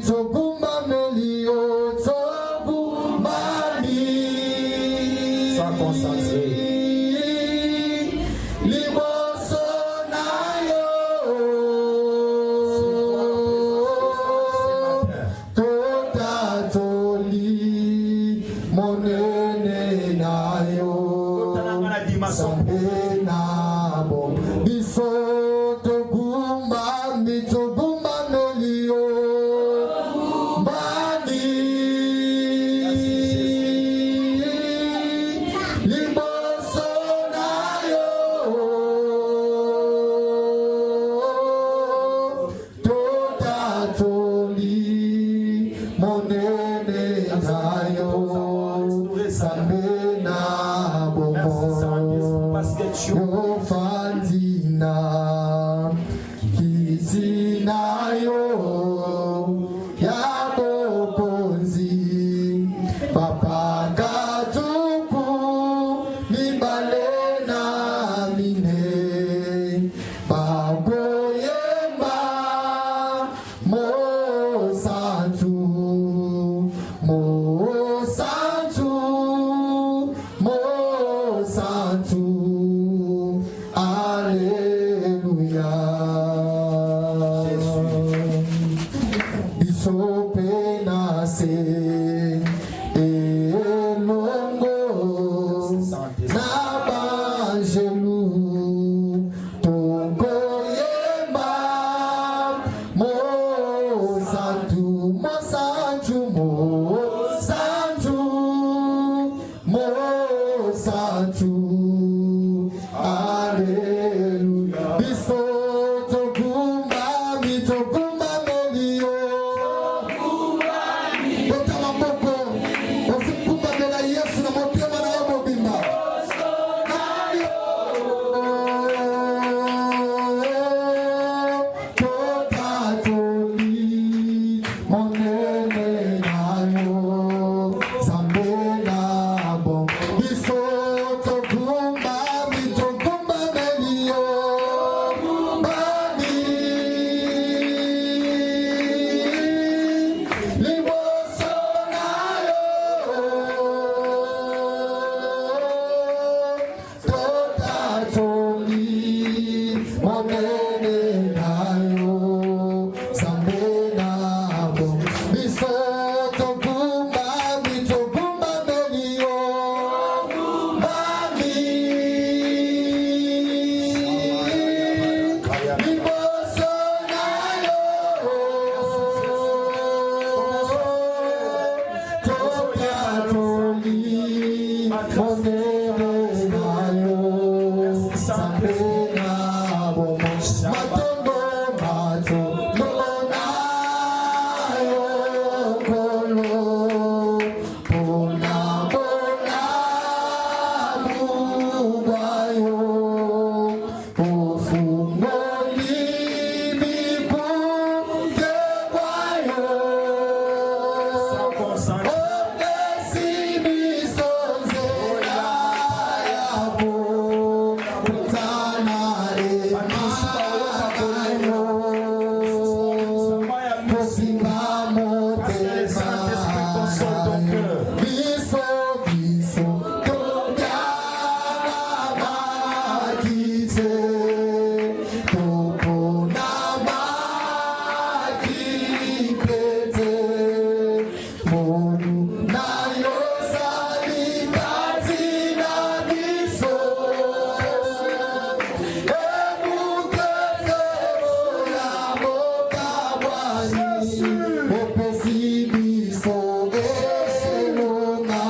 B: melio, togumba mi.
A: Sois concentré.
B: Liboso na yo, tota toli monene na yo, sambe na bo biso togumba mi melio, bani liboso na yo, tota toli monene na yo, sambe na bomo yo fandina kizina yo ya bokonzi papa katuku mibale na mine bagoyemba mo santu mo santu mo santu alléluia. Biso penase elongo na banjelu tokoyemba mo santu mo santu mo santu mo santu alléluia. Biso togumba mi togumba melio, botama moko ofukumba bela Yesu na motema na yo mobimba tota toli monene na yo, zambe na bo biso togumba mi togumba melio, bani liboso na yo, tota toli monene na yo, zambe na bo biso togumba mi togumba melio, bani liboso na yo, tota toli monene na yo, zambe na bo matondo matondo na yo kolo pona pona bubayo ofumo limi kuke kwayo Opesi biso elonga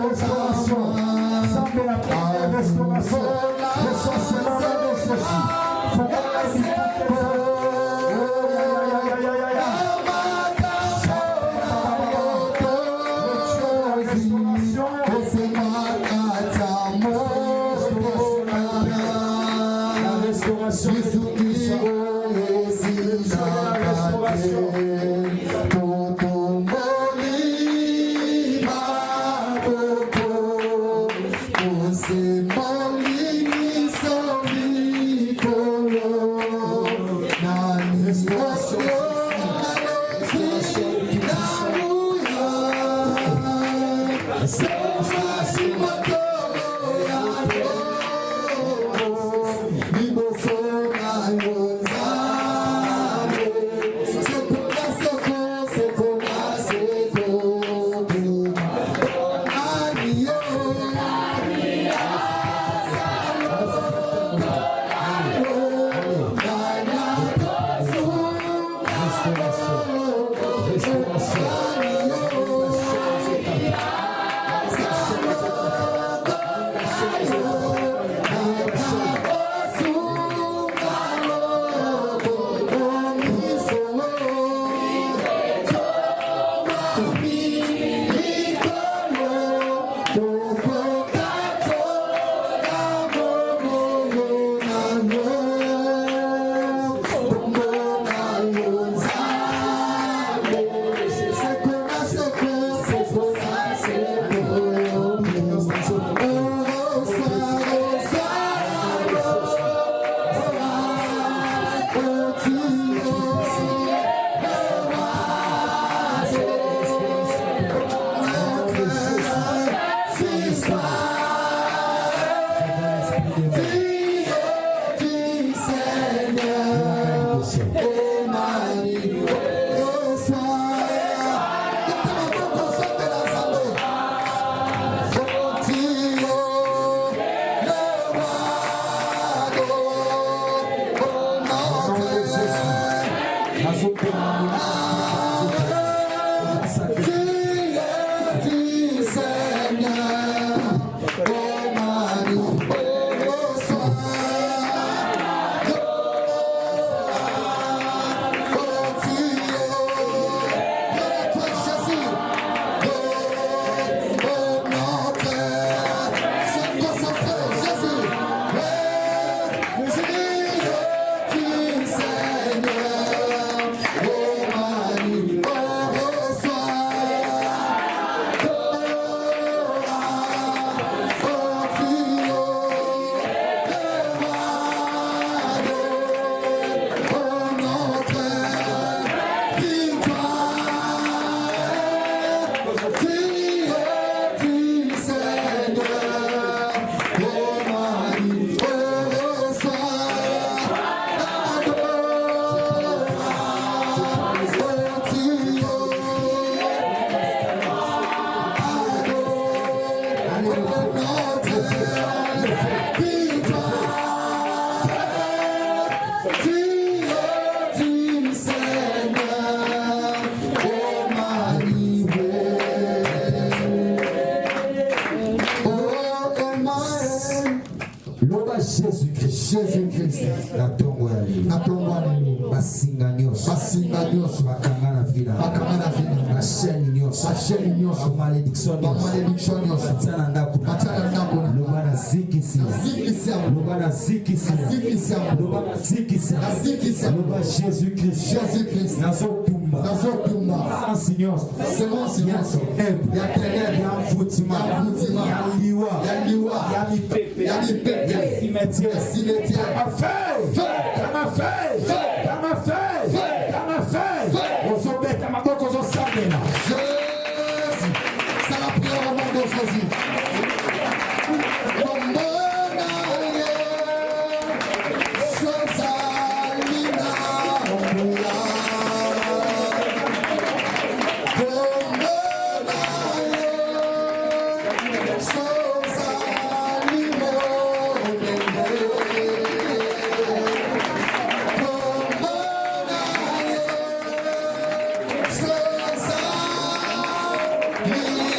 A: Restauration. Zambé la première restauration. Reçois cela de ceci.
B: Jésus-Christ.
E: basinga nyonso bakanga na vila basheni nyonso bamalédiction nyonso batia na ndako loba na zikisi loba na zikisi loba na zikisi loba Jésus-Christ nazopumba sansi nyonso ya ténèbre ya mvutima ya liwa ya mipepe ya cimetière
B: C'est la prière au nom de Jésus. Yeah.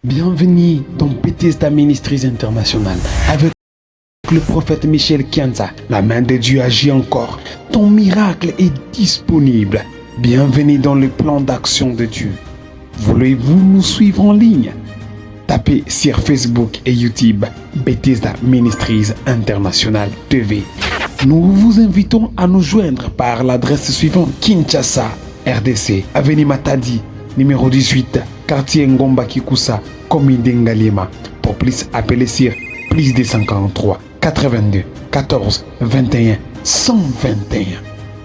C: Bienvenue dans Bethesda Ministries International avec le prophète Michel Kianza. La main de Dieu agit encore. Ton miracle est disponible. Bienvenue dans le plan d'action de Dieu. Voulez-vous nous suivre en ligne? Tapez sur Facebook et YouTube Bethesda Ministries International TV. Nous vous invitons à nous joindre par l'adresse suivante: Kinshasa, RDC, Avenue Matadi, numéro 18, quartier Ngomba Kikusa, commune d'Engalima. Pour plus, appelez sur plus 243 82 14 21 121.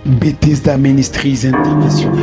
C: Bethesda Ministries International.